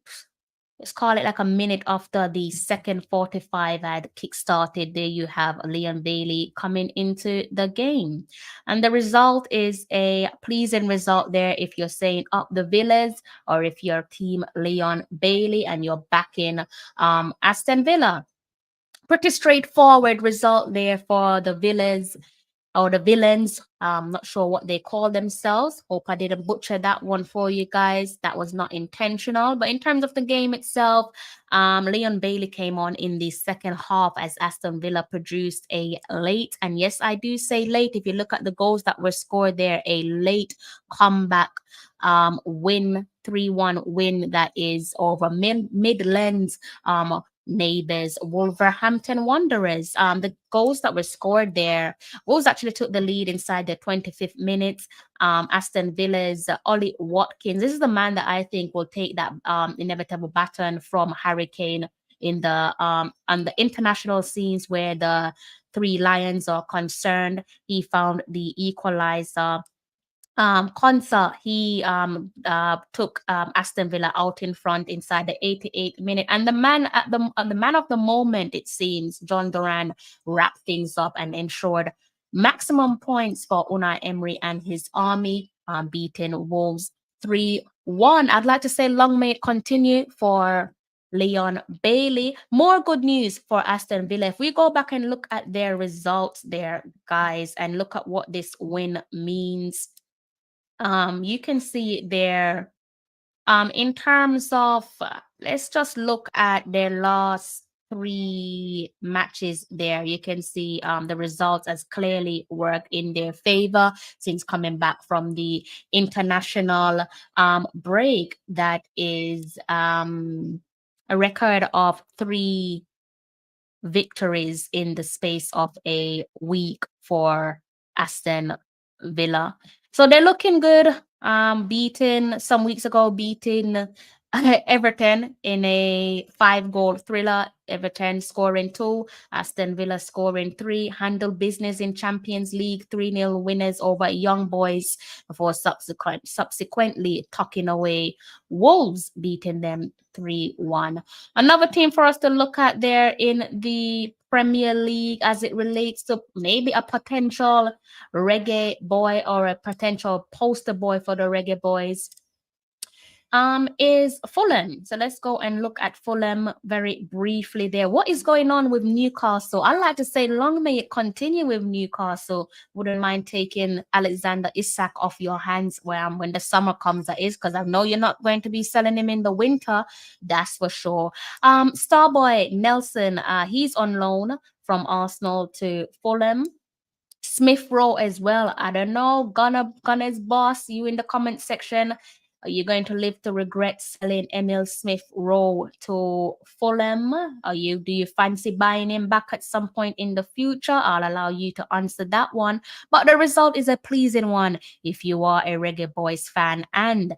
let's call it like a minute after the second 45 had kick-started. There you have Leon Bailey coming into the game. And the result is a pleasing result there if you're saying up the Villas, or if you're team Leon Bailey and you're backing Aston Villa. Pretty straightforward result there for the Villas, or the Villains. Not sure what they call themselves. Hope I didn't butcher that one for you guys. That was not intentional. But in terms of the game itself, Leon Bailey came on in the second half as Aston Villa produced a late, and yes, I do say late, if you look at the goals that were scored there, a late comeback win, 3-1 win, that is over Midlands neighbors, Wolverhampton Wanderers. The goals that were scored there, Wolves actually took the lead inside the 25th minute. Aston Villa's Ollie Watkins, this is the man that I think will take that inevitable baton from Harry Kane in the on the international scenes where the Three Lions are concerned. He found the equalizer. Konsa, he took Aston Villa out in front inside the 88th minute, and the man of the moment, it seems, John Duran, wrapped things up and ensured maximum points for Unai Emery and his army, beating Wolves 3-1. I'd like to say long may it continue for Leon Bailey. More good news for Aston Villa. If we go back and look at their results there, guys, and look at what this win means, you can see there, in terms of, let's just look at their last 3 matches there. You can see the results as clearly work in their favor since coming back from the international break. That is a record of 3 victories in the space of a week for Aston Villa. So they're looking good. Some weeks ago, beating Everton in a 5-goal thriller. Everton scoring 2, Aston Villa scoring 3. Handled business in Champions League, 3-0 winners over Young Boys before subsequently tucking away Wolves, beating them 3-1. Another team for us to look at there in the Premier League as it relates to maybe a potential reggae boy or a potential poster boy for the reggae boys, is Fulham. So let's go and look at Fulham very briefly there. What is going on with Newcastle? I like to say long may it continue with Newcastle. Wouldn't mind taking Alexander Isak off your hands when the summer comes, that is, because I know you're not going to be selling him in the winter, that's for sure. Starboy Nelson, he's on loan from Arsenal to Fulham. Smith Rowe as well. I don't know. Gunner's boss, you in the comment section. Are you going to live to regret selling Emil Smith Rowe to Fulham? Do you fancy buying him back at some point in the future? I'll allow you to answer that one. But the result is a pleasing one if you are a Reggae Boys fan and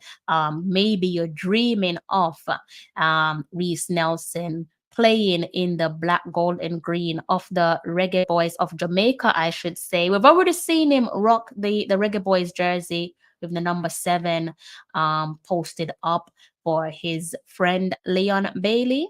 maybe you're dreaming of Reece Nelson playing in the black, gold, and green of the Reggae Boys of Jamaica, I should say. We've already seen him rock the Reggae Boys jersey with the number 7 posted up for his friend Leon Bailey.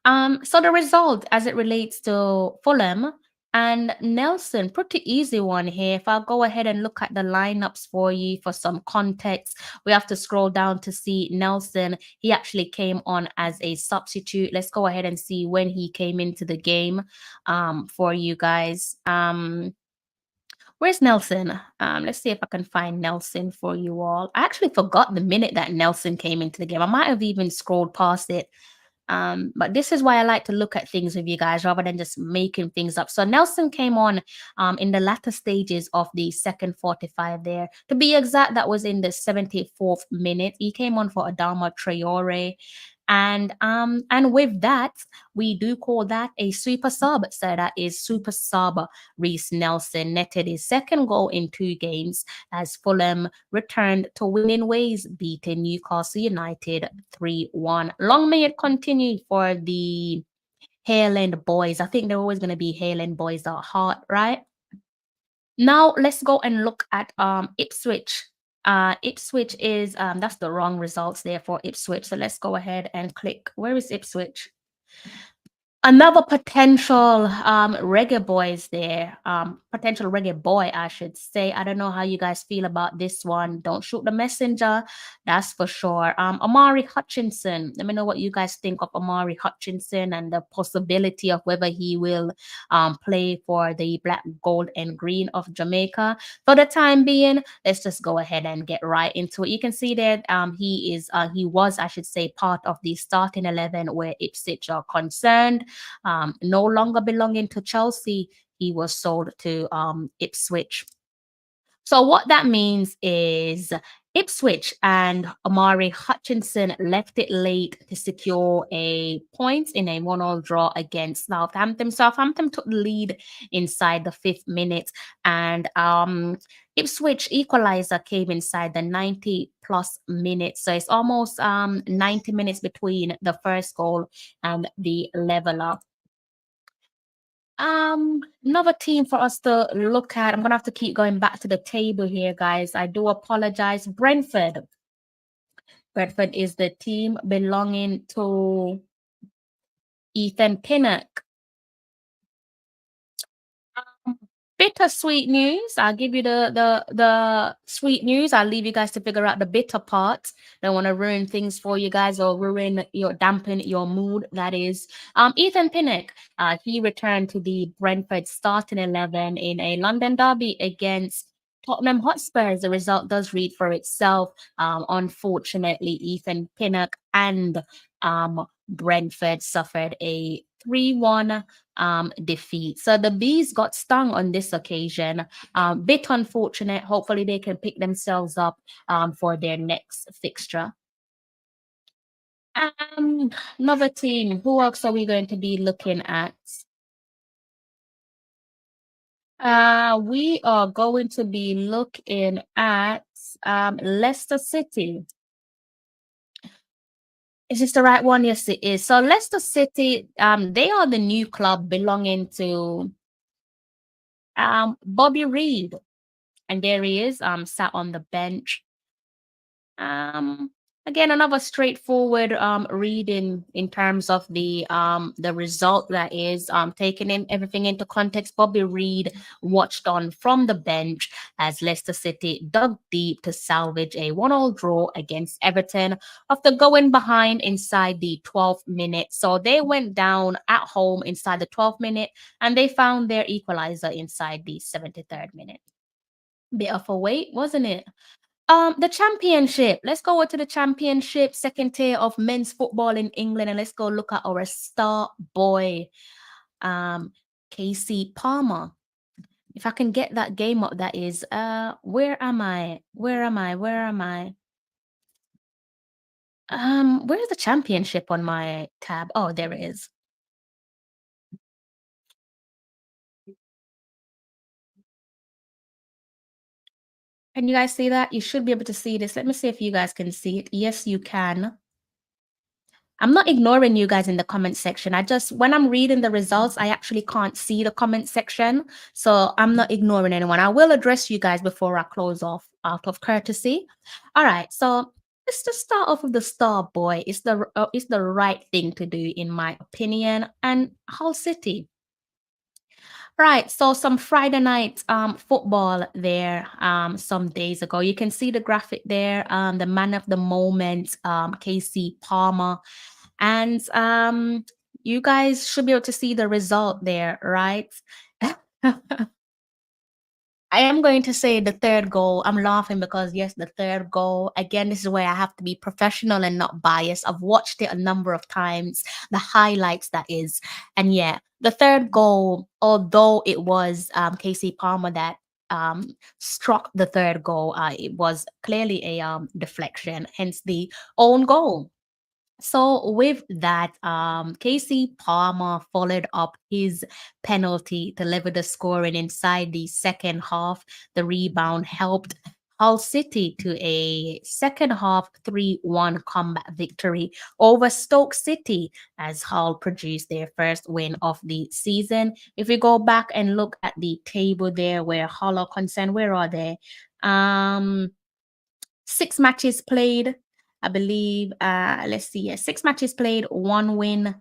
So the result as it relates to Fulham and Nelson, pretty easy one here. If I'll go ahead and look at the lineups for you for some context, we have to scroll down to see Nelson. He actually came on as a substitute. Let's go ahead and see when he came into the game for you guys. Where's Nelson? Let's see if I can find Nelson for you all. I actually forgot the minute that Nelson came into the game. I might have even scrolled past it. But this is why I like to look at things with you guys rather than just making things up. So Nelson came on in the latter stages of the second 45 there. To be exact, that was in the 74th minute. He came on for Adama Traore. And with that, we do call that a super sub. So that is super sub Reece Nelson netted his second goal in 2 games as Fulham returned to winning ways, beating Newcastle United 3-1. Long may it continue for the Highland boys. I think they're always going to be Highland boys at heart, right? Now let's go and look at Ipswich. Ipswich is that's the wrong results there for Ipswich. So let's go ahead and click. Where is Ipswich? Another potential reggae boys there. Potential reggae boy, I should say. I don't know how you guys feel about this one. Don't shoot the messenger, that's for sure. Amari Hutchinson. Let me know what you guys think of Amari Hutchinson and the possibility of whether he will play for the black, gold, and green of Jamaica. For the time being, let's just go ahead and get right into it. You can see that he was, I should say, part of the starting 11 where Ipswich are concerned. No longer belonging to Chelsea, he was sold to Ipswich. So what that means is Ipswich and Amari Hutchinson left it late to secure a point in a 1-1 draw against Southampton. Southampton took the lead inside the 5th minute, and Ipswich equalizer came inside the 90 plus minutes. So it's almost 90 minutes between the first goal and the leveler. Another team for us to look at. I'm gonna have to keep going back to the table here, guys. I do apologize. Brentford. Brentford is the team belonging to Ethan Pinnock. Bittersweet news. I'll give you the sweet news. I'll leave you guys to figure out the bitter part. Don't want to ruin things for you guys or dampen your mood. That is Ethan Pinnock. He returned to the Brentford starting 11 in a London derby against Tottenham Hotspurs. The result does read for itself. Unfortunately, Ethan Pinnock and Brentford suffered a 3-1 defeat. So the Bees got stung on this occasion. Bit unfortunate. Hopefully they can pick themselves up for their next fixture. Another team. Who else are we going to be looking at? We are going to be looking at Leicester City. Is this the right one? Yes, it is. So Leicester City, they are the new club belonging to Bobby Reid. And there he is, sat on the bench. Again, another straightforward reading in terms of the result, that is taking in everything into context. Bobby Reid watched on from the bench as Leicester City dug deep to salvage a 1-1 draw against Everton after going behind inside the 12th minute. So they went down at home inside the 12th minute and they found their equalizer inside the 73rd minute. Bit of a wait, wasn't it? The championship. Let's go over to the championship, second tier of men's football in England, and let's go look at our star boy, Kasey Palmer. If I can get that game up, that is. Where am I? Where's the championship on my tab? Oh, there it is. Can you guys see that? You should be able to see this. Let me see if you guys can see it. Yes, you can. I'm not ignoring you guys in the comment section. When I'm reading the results, I actually can't see the comment section. So I'm not ignoring anyone. I will address you guys before I close off out of courtesy. All right. So let's just start off with the star boy. It's the right thing to do, in my opinion. And Hull City. Right, so some Friday night football there some days ago. You can see the graphic there, the man of the moment, Kasey Palmer. And you guys should be able to see the result there, right? I am going to say the third goal. I'm laughing because yes, the third goal. Again, this is where I have to be professional and not biased. I've watched it a number of times, the highlights that is. And yeah, the third goal, although it was Kasey Palmer that struck the third goal, it was clearly a deflection, hence the own goal. So with that, Kasey Palmer followed up his penalty, delivered the scoring inside the second half. The rebound helped Hull City to a second half 3-1 comeback victory over Stoke City as Hull produced their first win of the season. If we go back and look at the table there where Hull are concerned, where are they? Um 6 matches played, I believe. Let's see, 6 matches played, 1 win,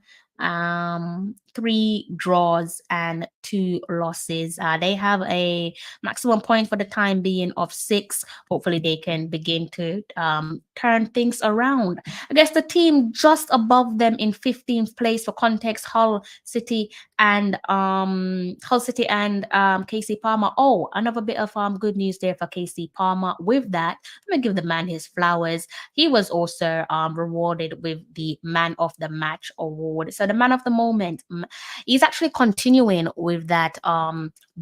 3 draws, and 2 losses. They have a maximum point for the time being of 6. Hopefully, they can begin to turn things around. I guess the team just above them in 15th place for context, Hull City and Kasey Palmer. Oh, another bit of good news there for Kasey Palmer. With that, let me give the man his flowers. He was also rewarded with the Man of the Match award. So the Man of the Moment, he's actually continuing with that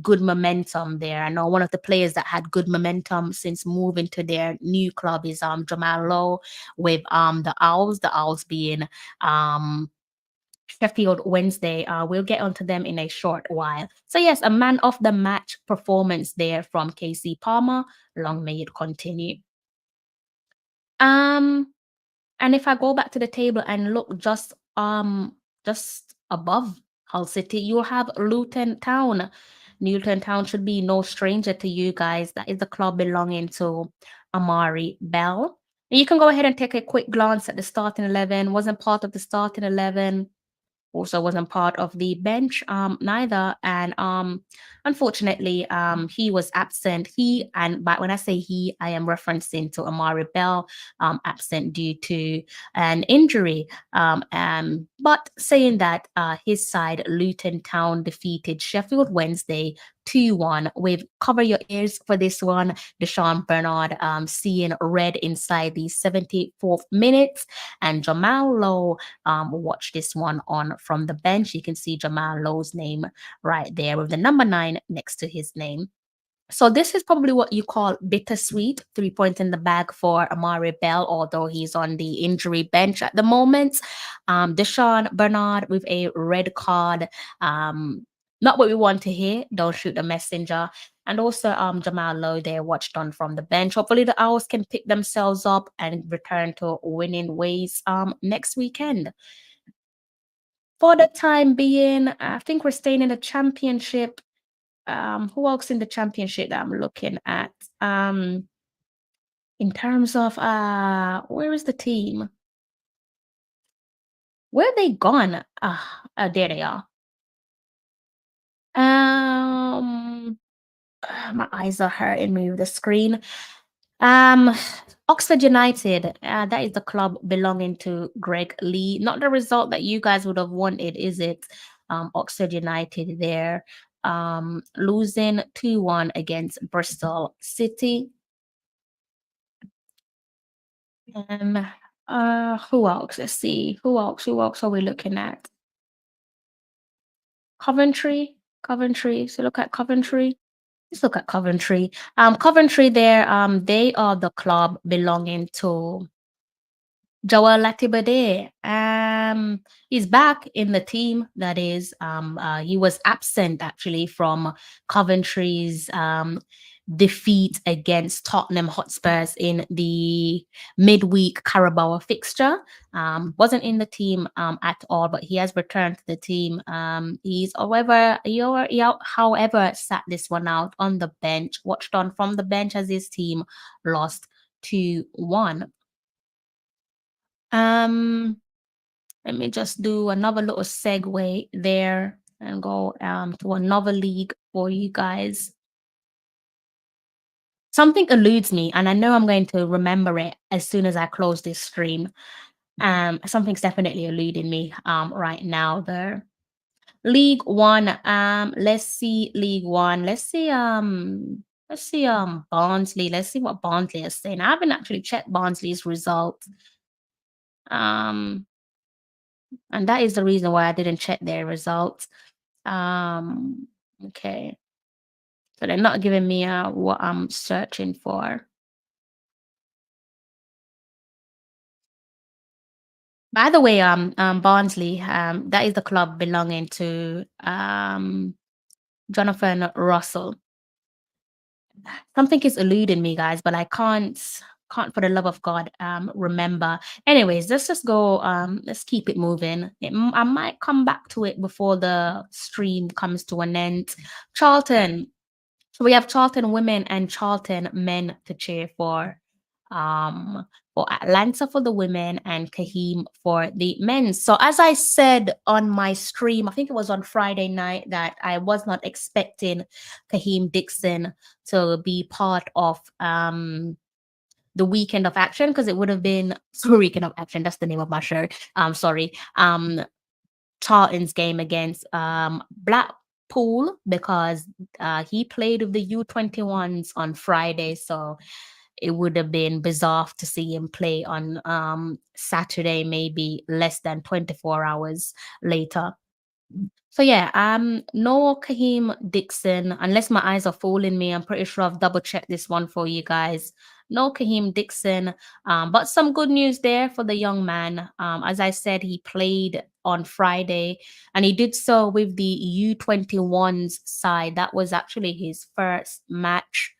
good momentum there. I know one of the players that had good momentum since moving to their new club is Jamal Lowe with the Owls. The Owls being Sheffield Wednesday. We'll get onto them in a short while. So yes, a Man of the Match performance there from Kasey Palmer. Long may it continue. And if I go back to the table and look just above Hull City, you'll have Luton Town. Luton Town should be no stranger to you guys. That is the club belonging to Amari Bell. And you can go ahead and take a quick glance at the starting 11. Wasn't part of the starting 11. Also wasn't part of the bench neither, and unfortunately he was absent. But when I say he, I am referencing to Amari Bell, absent due to an injury. But saying that, his side Luton Town defeated Sheffield Wednesday 2-1. With cover your ears for this one, Deshaun Bernard seeing red inside the 74th minute, and Jamal Lowe watch this one on from the bench. You can see Jamal Lowe's name right there with the number 9 next to his name. So this is probably what you call bittersweet. 3 points in the bag for Amari Bell, although he's on the injury bench at the moment. Deshaun Bernard with a red card. Not what we want to hear. Don't shoot the messenger. And also Jamal Lowe there watched on from the bench. Hopefully the Owls can pick themselves up and return to winning ways next weekend. For the time being, I think we're staying in the championship. Who else in the championship that I'm looking at? In terms of where is the team? Where are they gone? There they are. My eyes are hurting me with the screen. Oxford United, that is the club belonging to Greg Lee. Not the result that you guys would have wanted, is it? Oxford United there, losing 2-1 against Bristol City. Who else? Let's see. Who else are we looking at? Coventry. So look at Coventry. Let's look at Coventry. Coventry there, they are the club belonging to Joel Latibade. He's back in the team. That is, he was absent actually from Coventry's defeat against Tottenham Hotspurs in the midweek Carabao fixture. Wasn't in the team at all, but he has returned to the team. He's however sat this one out on the bench, watched on from the bench as his team lost 2-1. Let me just do another little segue there and go to another league for you guys. Something eludes me, and I know I'm going to remember it as soon as I close this stream. Something's definitely eluding me right now there. League One. Let's see League One. Let's see Let's see, Barnsley. Let's see what Barnsley is saying. I haven't actually checked Barnsley's results. And that is the reason why I didn't check their results. Okay. So they're not giving me what I'm searching for. By the way, Barnsley, that is the club belonging to Jonathan Russell. Something is eluding me, guys, but I can't for the love of God remember. Anyways, let's just go. Let's keep it moving. I might come back to it before the stream comes to an end. Charlton. So we have Charlton women and Charlton men to cheer for. For Atlanta for the women and Kahim for the men. So as I said on my stream, I think it was on Friday night, that I was not expecting Kahim Dixon to be part of the weekend of action, because it would have been weekend of action. That's the name of my shirt. Sorry. Charlton's game against Blackpool, because he played with the U21s on Friday, so it would have been bizarre to see him play on Saturday, maybe less than 24 hours later. So yeah, no Kahim Dixon, unless my eyes are fooling me. I'm pretty sure I've double checked this one for you guys. No Kahim Dixon, but some good news there for the young man. As I said, he played on Friday, and he did so with the U21s side. That was actually his first match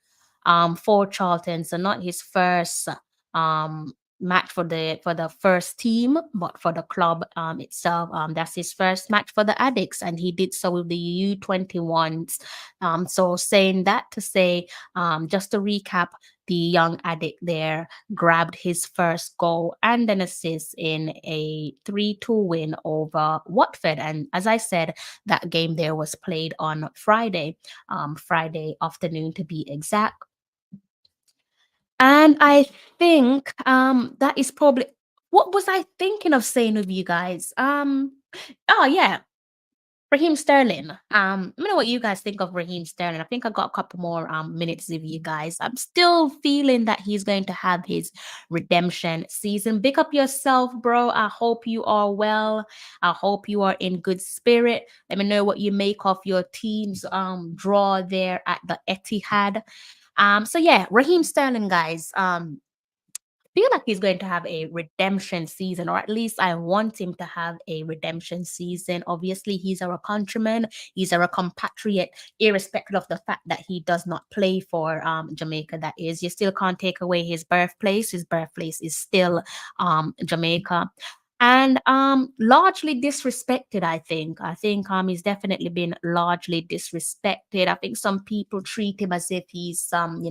for Charlton, so not his first match for the first team, but for the club itself. That's his first match for the Addicts, and he did so with the U21s. So saying that to say, just to recap, the young addict there grabbed his first goal and an assist in a 3-2 win over Watford. And as I said, that game there was played on Friday, Friday afternoon to be exact. And I think that is probably what was I thinking of saying with you guys. Oh yeah, Raheem Sterling. Let me know what you guys think of Raheem Sterling. I think I got a couple more minutes with you guys. I'm still feeling that he's going to have his redemption season. Big up yourself, bro. I hope you are well. I hope you are in good spirit. Let me know what you make of your team's draw there at the Etihad. So yeah, Raheem Sterling, guys. Feel like he's going to have a redemption season, or at least I want him to have a redemption season. Obviously, he's our countryman, he's our compatriot, irrespective of the fact that he does not play for Jamaica. That is, you still can't take away his birthplace. His birthplace is still Jamaica. And largely disrespected. I think he's definitely been largely disrespected. I think some people treat him as if he's some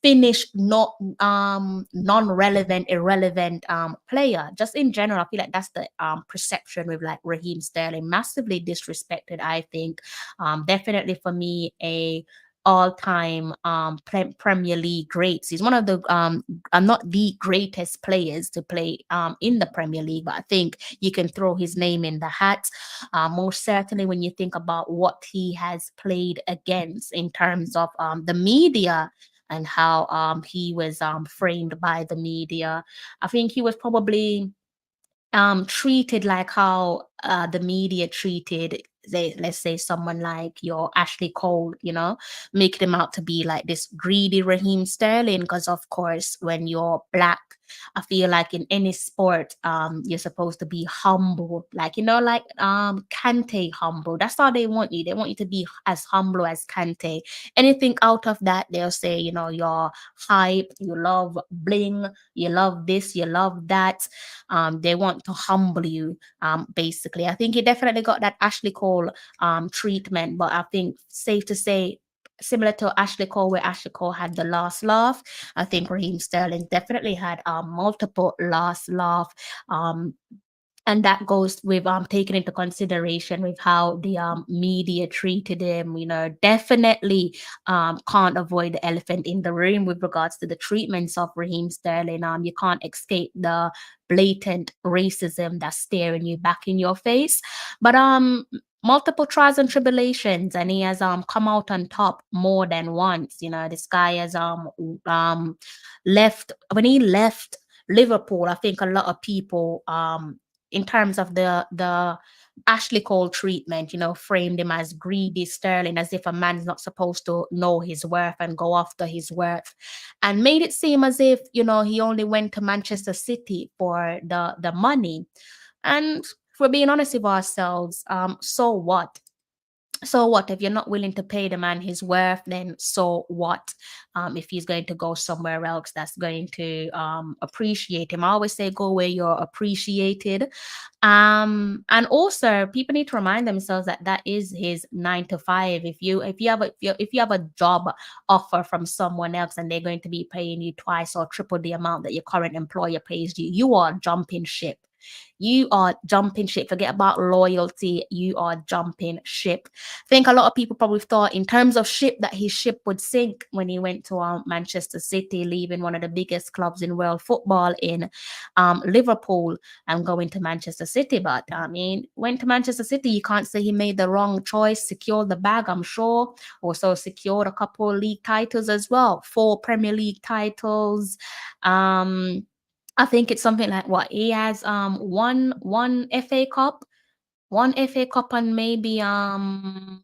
finished, not non-relevant, irrelevant player. Just in general, I feel like that's the perception with like Raheem Sterling. Massively disrespected, I think. Definitely for me, a all-time Premier League greats. He's one of the not the greatest players to play in the Premier League, but I think you can throw his name in the hat. Most certainly when you think about what he has played against in terms of the media and how he was framed by the media. I think he was probably treated like how the media treated, let's say someone like your Ashley Cole, making him out to be like this greedy Raheem Sterling. Because of course, when you're black, I feel like in any sport, you're supposed to be humble, like Kante humble. That's how they want you. They want you to be as humble as Kante. Anything out of that, they'll say, you're hype, you love bling, you love this, you love that. They want to humble you, basically. I think he definitely got that Ashley Cole treatment, but I think safe to say, similar to Ashley Cole, where Ashley Cole had the last laugh, I think Raheem Sterling definitely had multiple last laugh. And that goes with taking into consideration with how the media treated him. Definitely can't avoid the elephant in the room with regards to the treatments of Raheem Sterling. You can't escape the blatant racism that's staring you back in your face. But multiple trials and tribulations, and he has come out on top more than once. You know, this guy has left when he left Liverpool. I think a lot of people in terms of the Ashley Cole treatment, you know, framed him as greedy sterling, as if a man's not supposed to know his worth and go after his worth, and made it seem as if, you know, he only went to Manchester City for the money. And if we're being honest with ourselves, so what? So what if you're not willing to pay the man his worth? Then so what? If he's going to go somewhere else that's going to appreciate him. I always say go where you're appreciated. And also people need to remind themselves that that is his 9 to 5. If you have a job offer from someone else and they're going to be paying you twice or triple the amount that your current employer pays you, you are jumping ship. You are jumping ship. Forget about loyalty. You are jumping ship. I think a lot of people probably thought in terms of ship that his ship would sink when he went to Manchester City, leaving one of the biggest clubs in world football in Liverpool and going to Manchester City. But I mean, went to Manchester City, you can't say he made the wrong choice, secured the bag, I'm sure. Also secured a couple of league titles as well, 4 Premier League titles. I think it's something like what he has one FA Cup, one FA Cup and maybe 5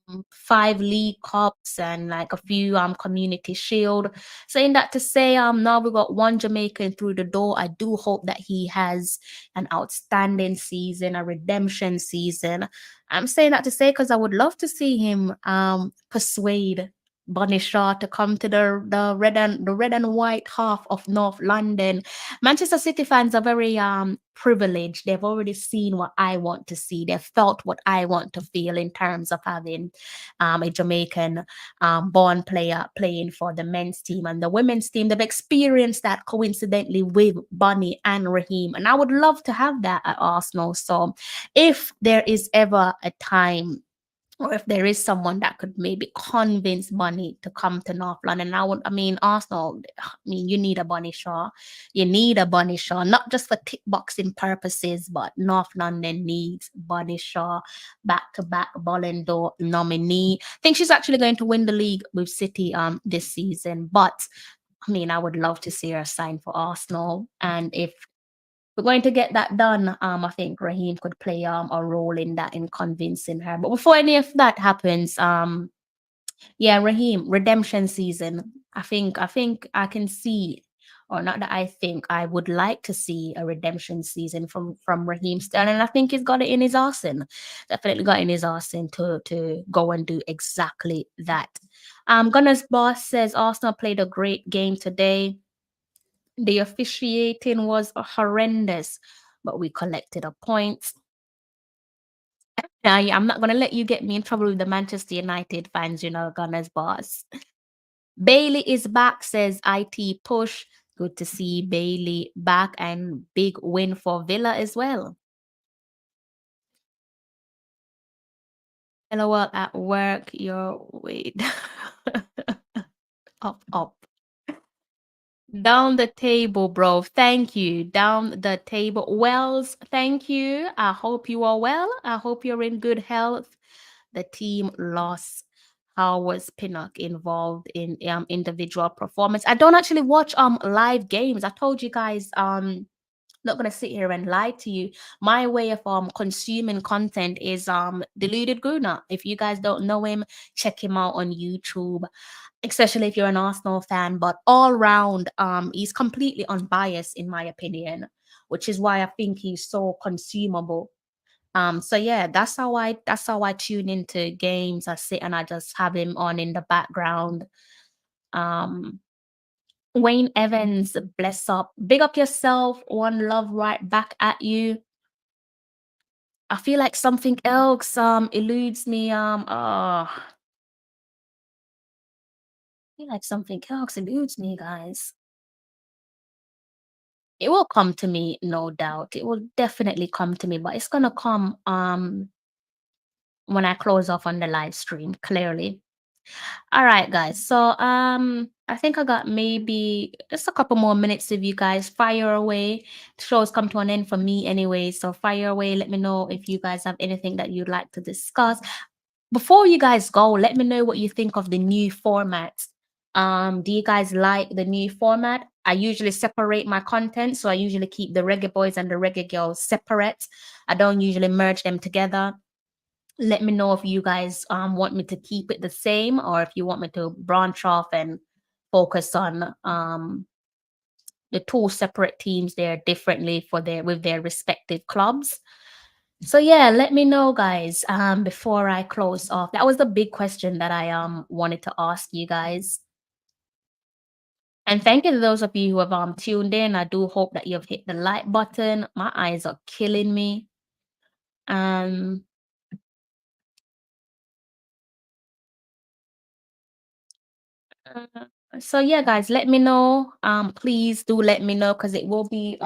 league cups and like a few community shield. Saying that to say now we got one Jamaican through the door. I do hope that he has an outstanding season, a redemption season. I'm saying that to say because I would love to see him persuade Bunny Shaw to come to the red and white half of North London. Manchester City fans are very privileged. They've already seen what I want to see. They've felt what I want to feel in terms of having a Jamaican born player playing for the men's team and the women's team. They've experienced that coincidentally with Bunny and Raheem, and I would love to have that at Arsenal. So if there is ever a time or if there is someone that could maybe convince Bunny to come to North London, I mean, Arsenal, I mean, you need a Bunny Shaw. You need a Bunny Shaw, not just for tick boxing purposes, but North London needs Bunny Shaw, back-to-back Ballon d'Or nominee. I think she's actually going to win the league with City this season, but I mean, I would love to see her sign for Arsenal. And if we're going to get that done, I think Raheem could play a role in that, in convincing her. But before any of that happens, yeah, Raheem, redemption season. I think I can see, or not that I think, I would like to see a redemption season from Raheem Sterling. And I think he's got it in his arsenal. Definitely got it in his arsenal to go and do exactly that. Gunner's boss says Arsenal played a great game today. The officiating was horrendous, but we collected a point. Now, I'm not going to let you get me in trouble with the Manchester United fans, you know, Gunner's boss. Bailey is back, says IT push. Good to see Bailey back, and big win for Villa as well. Hello, at work. Your wait. Up. Down the table, bro. Thank you. Down the table. Wells, thank you. I hope you are well. I hope you're in good health. The team lost. How was Pinnock involved in individual performance? I don't actually watch live games. I told you guys not gonna sit here and lie to you. My way of consuming content is Deluded Guna. If you guys don't know him, check him out on YouTube, especially if you're an Arsenal fan. But all round, he's completely unbiased in my opinion, which is why I think he's so consumable. So yeah, that's how I tune into games. I sit and I just have him on in the background. Wayne Evans, bless up. Big up yourself. One love right back at you. I feel like something else eludes me. I feel like something else eludes me, guys. It will come to me, no doubt. It will definitely come to me, but it's gonna come when I close off on the live stream, clearly. All right, guys. So I think I got maybe just a couple more minutes of you guys. Fire away. The show's come to an end for me anyway. So fire away. Let me know if you guys have anything that you'd like to discuss. Before you guys go, let me know what you think of the new format. Do you guys like the new format? I usually separate my content, so I usually keep the reggae boys and the reggae girls separate. I don't usually merge them together. Let me know if you guys want me to keep it the same, or if you want me to branch off and focus on the two separate teams there differently for their with their respective clubs. So yeah, let me know, guys. Before I close off, that was the big question that I wanted to ask you guys. And thank you to those of you who have tuned in. I do hope that you've hit the like button. My eyes are killing me. So yeah, guys, let me know. Please do let me know, because it will be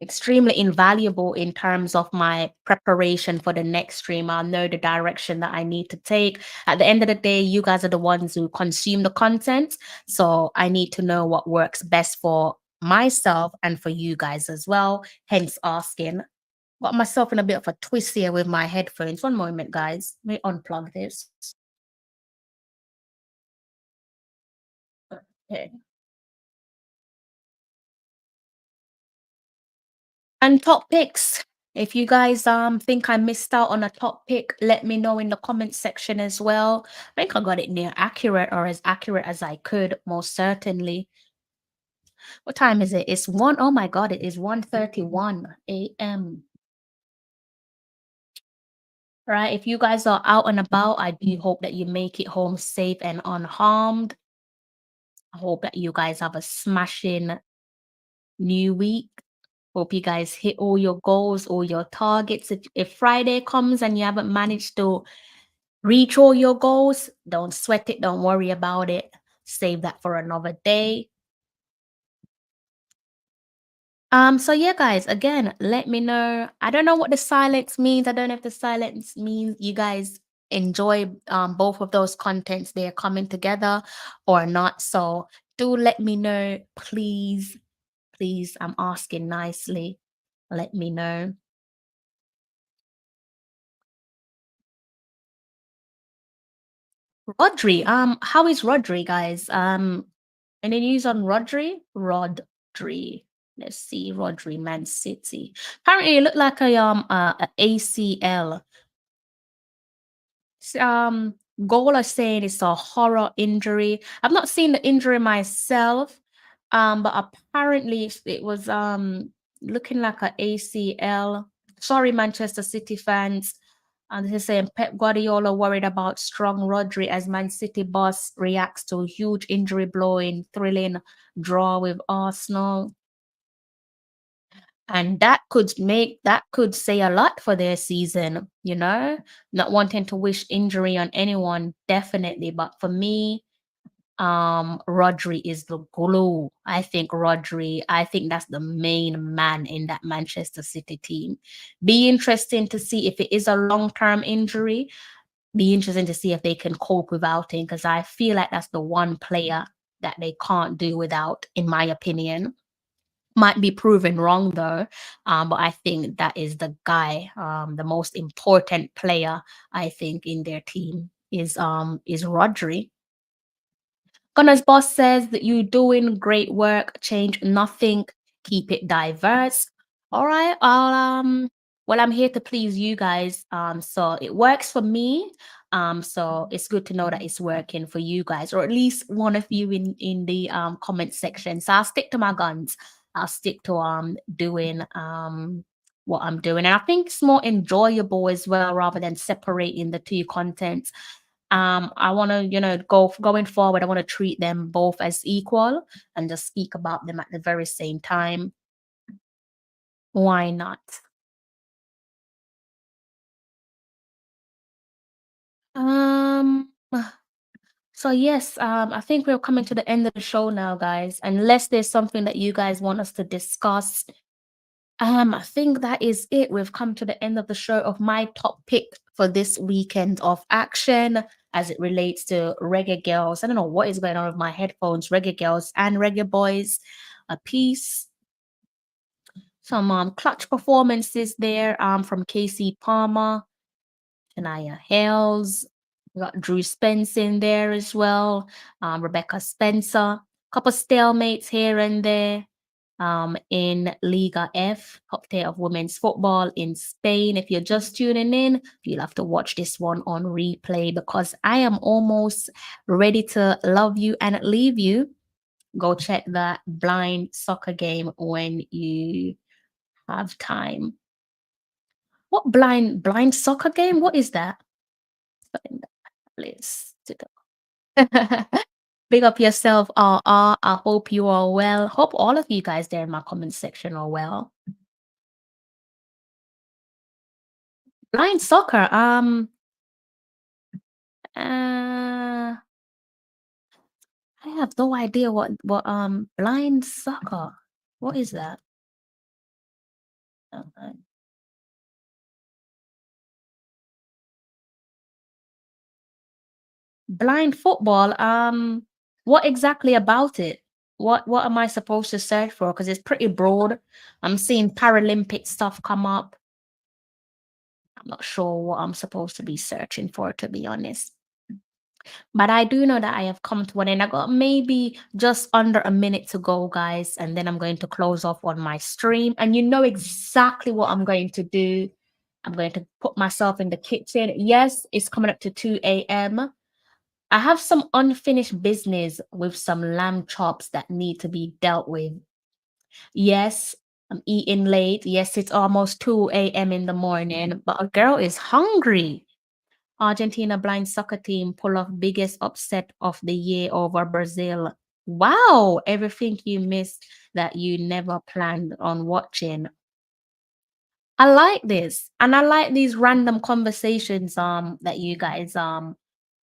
extremely invaluable in terms of my preparation for the next stream. I'll know the direction that I need to take. At the end of the day, you guys are the ones who consume the content. So I need to know what works best for myself and for you guys as well. Hence asking. Got myself in a bit of a twist here with my headphones. One moment, guys. Let me unplug this. Okay. And top picks. If you guys think I missed out on a top pick, let me know in the comment section as well. I think I got it near accurate, or as accurate as I could, most certainly. What time is it? It's oh my god, it is 1:31 a.m. Right? If you guys are out and about, I do hope that you make it home safe and unharmed. I hope that you guys have a smashing new week. Hope you guys hit all your goals, all your targets. If Friday comes and you haven't managed to reach all your goals, don't sweat it. Don't worry about it. Save that for another day. So yeah, guys, again, let me know. I don't know what the silence means. I don't know if the silence means you guys enjoy both of those contents, they're coming together or not. So do let me know, please. Please, I'm asking nicely. Let me know. Rodri, how is Rodri, guys? Any news on Rodri? Rodri. Let's see, Rodri, Man City. Apparently, it looked like a ACL. Goal are saying it's a horror injury. I've not seen the injury myself, but apparently it was looking like a ACL. Sorry, Manchester City fans. And this is saying Pep Guardiola worried about strong Rodri as Man City boss reacts to huge injury blow in thrilling draw with Arsenal. And that could say a lot for their season, you know, not wanting to wish injury on anyone, definitely. But for me, Rodri is the glue. I think that's the main man in that Manchester City team. Be interesting to see if it is a long-term injury. Be interesting to see if they can cope without him, because I feel like that's the one player that they can't do without, in my opinion. Might be proven wrong though, but I think that is the guy, the most important player I think in their team is Rodri. Gunner's boss says that you're doing great work, change nothing, keep it diverse. All right, well, I'm here to please you guys. So it works for me. So it's good to know that it's working for you guys, or at least one of you in the comment section. So I'll stick to my guns. I'll stick to doing what I'm doing. And I think it's more enjoyable as well, rather than separating the two contents. I want to, going forward, I want to treat them both as equal and just speak about them at the very same time. Why not? Um, so yes, I think we're coming to the end of the show now, guys. Unless there's something that you guys want us to discuss. I think that is it. We've come to the end of the show of my top pick for this weekend of action. as it relates to reggae girls. I don't know what is going on with my headphones. Reggae girls and reggae boys, a piece. Some clutch performances there from Kasey Palmer, Shania Hayles. We got Drew Spence in there as well. Rebecca Spencer. Couple stalemates here and there. In Liga F, top tier of women's football in Spain. If you're just tuning in, you'll have to watch this one on replay because I am almost ready to love you and leave you. Go check that blind soccer game when you have time. What blind soccer game? What is that? Please. Big up yourself, RR. I hope you are well. Hope all of you guys there in my comment section are well. Blind soccer. I have no idea what blind soccer. What is that? Blind football. What exactly about it? What am I supposed to search for? Because it's pretty broad. I'm seeing Paralympic stuff come up. I'm not sure what I'm supposed to be searching for, to be honest. But I do know that I have come to an end. I got maybe just under a minute to go, guys, and then I'm going to close off on my stream. And you know exactly what I'm going to do. I'm going to put myself in the kitchen. Yes, it's coming up to 2 a.m. I have some unfinished business with some lamb chops that need to be dealt with. Yes, I'm eating late. Yes, it's almost 2 a.m. in the morning, but a girl is hungry. Argentina blind soccer team pull off biggest upset of the year over Brazil. Wow, everything you missed that you never planned on watching. I like this. And I like these random conversations that you guys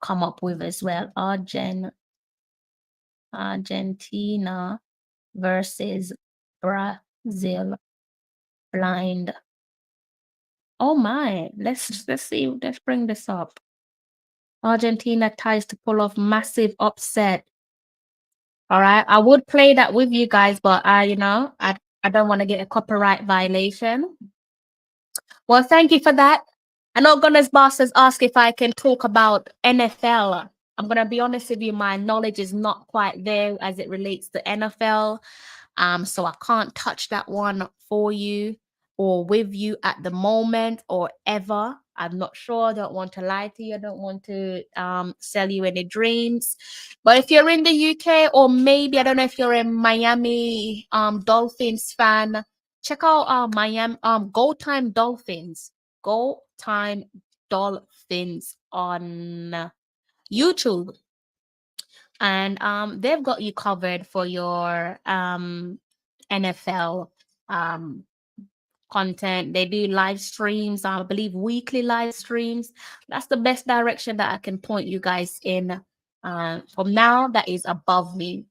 come up with as well. Argentina versus Brazil blind. Oh my, let's see. Let's bring this up. Argentina tries to pull off massive upset. All right, I would play that with you guys, but I don't want to get a copyright violation. Well, thank you for that. I know Gunner's boss has asked if I can talk about NFL. I'm gonna be honest with you, my knowledge is not quite there as it relates to NFL. So I can't touch that one for you or with you at the moment or ever. I'm not sure. I don't want to lie to you. I don't want to sell you any dreams. But if you're in the UK or maybe I don't know if you're a Miami Dolphins fan, check out Miami Go Time Dolphins. Go Time Dolphins on YouTube. And they've got you covered for your NFL content. They do live streams, I believe weekly live streams. That's the best direction that I can point you guys in. From now, that is above me.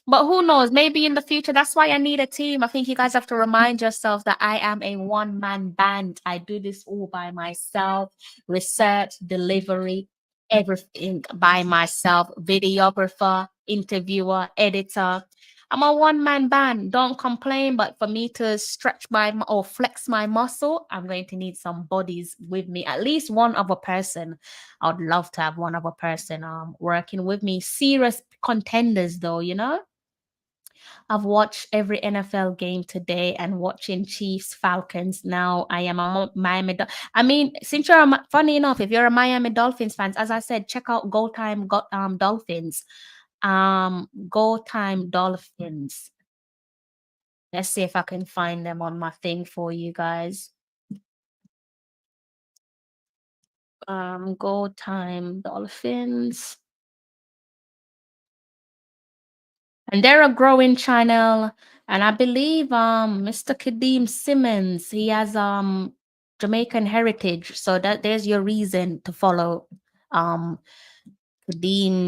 But who knows? Maybe in the future. That's why I need a team. I think you guys have to remind yourself that I am a one-man band. I do this all by myself. Research, delivery, everything by myself. Videographer, interviewer, editor. I'm a one-man band. Don't complain. But for me to stretch or flex my muscle, I'm going to need some bodies with me. At least one other person. I would love to have one other person working with me. Serious contenders, though, you know. I've watched every NFL game today and watching Chiefs Falcons. Now I am a Miami. I mean, since you're funny enough, if you're a Miami Dolphins fans, as I said, check out Go Time Dolphins. Go Time Dolphins. Let's see if I can find them on my thing for you guys. Go Time Dolphins. And they're a growing channel. And I believe Mr. Kadeem Simmons, he has Jamaican heritage. So there's your reason to follow Kadeem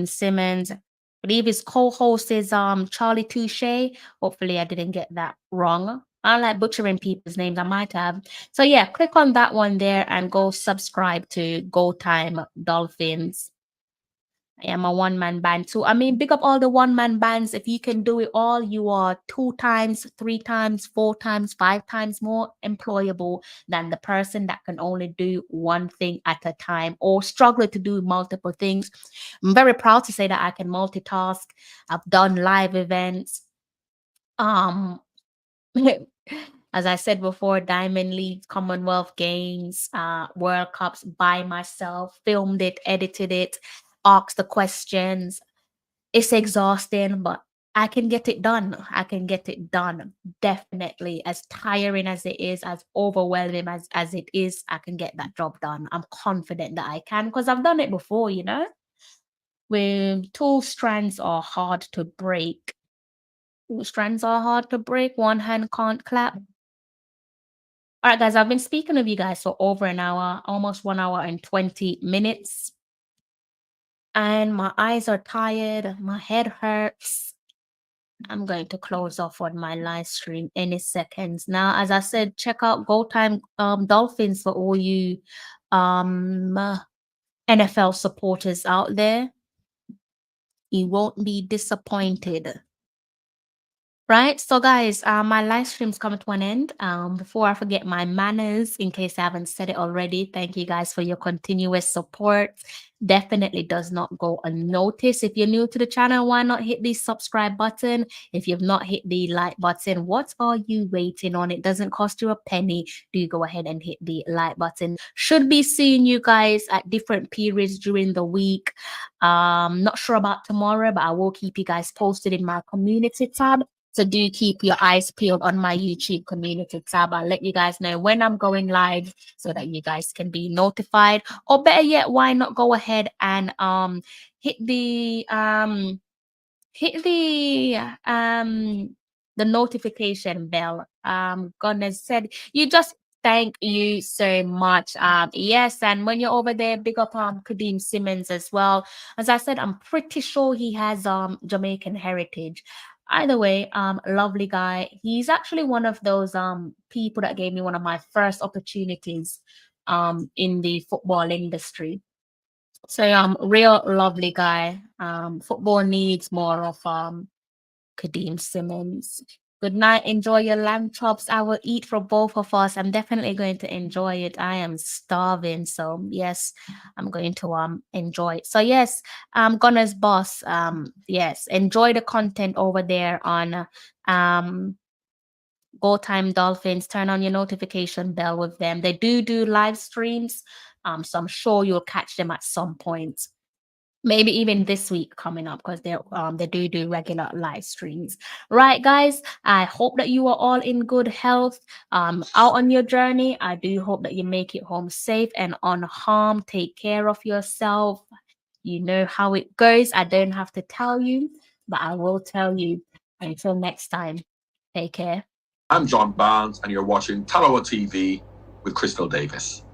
Simmons. I believe his co-host is Charlie Touche. Hopefully I didn't get that wrong. I like butchering people's names. I might have. So yeah, click on that one there and go subscribe to Go Time Dolphins. I am a one-man band too. I mean, big up all the one-man bands. If you can do it all, you are 2 times, 3 times, 4 times, 5 times more employable than the person that can only do one thing at a time or struggle to do multiple things. I'm very proud to say that I can multitask. I've done live events. As I said before, Diamond League, Commonwealth Games, World Cups by myself, filmed it, edited it, asked the questions. It's exhausting, but I can get it done. I can get it done. Definitely. As tiring as it is, as overwhelming as it is, I can get that job done. I'm confident that I can because I've done it before, you know? When 2 strands are hard to break. 2 strands are hard to break. One hand can't clap. All right, guys, I've been speaking with you guys for over an hour, almost 1 hour and 20 minutes. And my eyes are tired. My head hurts. I'm going to close off on my live stream any seconds. Now, as I said, check out Go Time Dolphins for all you NFL supporters out there. You won't be disappointed. Right, so guys, my live stream's coming to an end. Before I forget my manners, in case I haven't said it already, thank you guys for your continuous support. Definitely does not go unnoticed. If you're new to the channel, why not hit the subscribe button? If you've not hit the like button, what are you waiting on? It doesn't cost you a penny. Do go ahead and hit the like button. Should be seeing you guys at different periods during the week. Not sure about tomorrow, but I will keep you guys posted in my community tab. So do keep your eyes peeled on my YouTube community tab. I'll let you guys know when I'm going live so that you guys can be notified. Or better yet, why not go ahead and hit the notification bell. Gonna said you just thank you so much. Yes, and when you're over there, big up Kadeem Simmons as well. As I said, I'm pretty sure he has Jamaican heritage. Either way, lovely guy. He's actually one of those people that gave me one of my first opportunities in the football industry. So real lovely guy. Football needs more of Kadeem Simmons. Good night. Enjoy your lamb chops. I will eat for both of us. I'm definitely going to enjoy it. I am starving. So yes, I'm going to enjoy it. So yes, Gunner's boss. Yes, enjoy the content over there on Go Time Dolphins. Turn on your notification bell with them. They do live streams. So I'm sure you'll catch them at some point. Maybe even this week coming up because they do regular live streams. Right, guys, I hope that you are all in good health out on your journey. I do hope that you make it home safe and unharmed. Take care of yourself. You know how it goes. I don't have to tell you, but I will tell you. Until next time, take care. I'm John Barnes and you're watching Tallawah TV with Crystal Davis.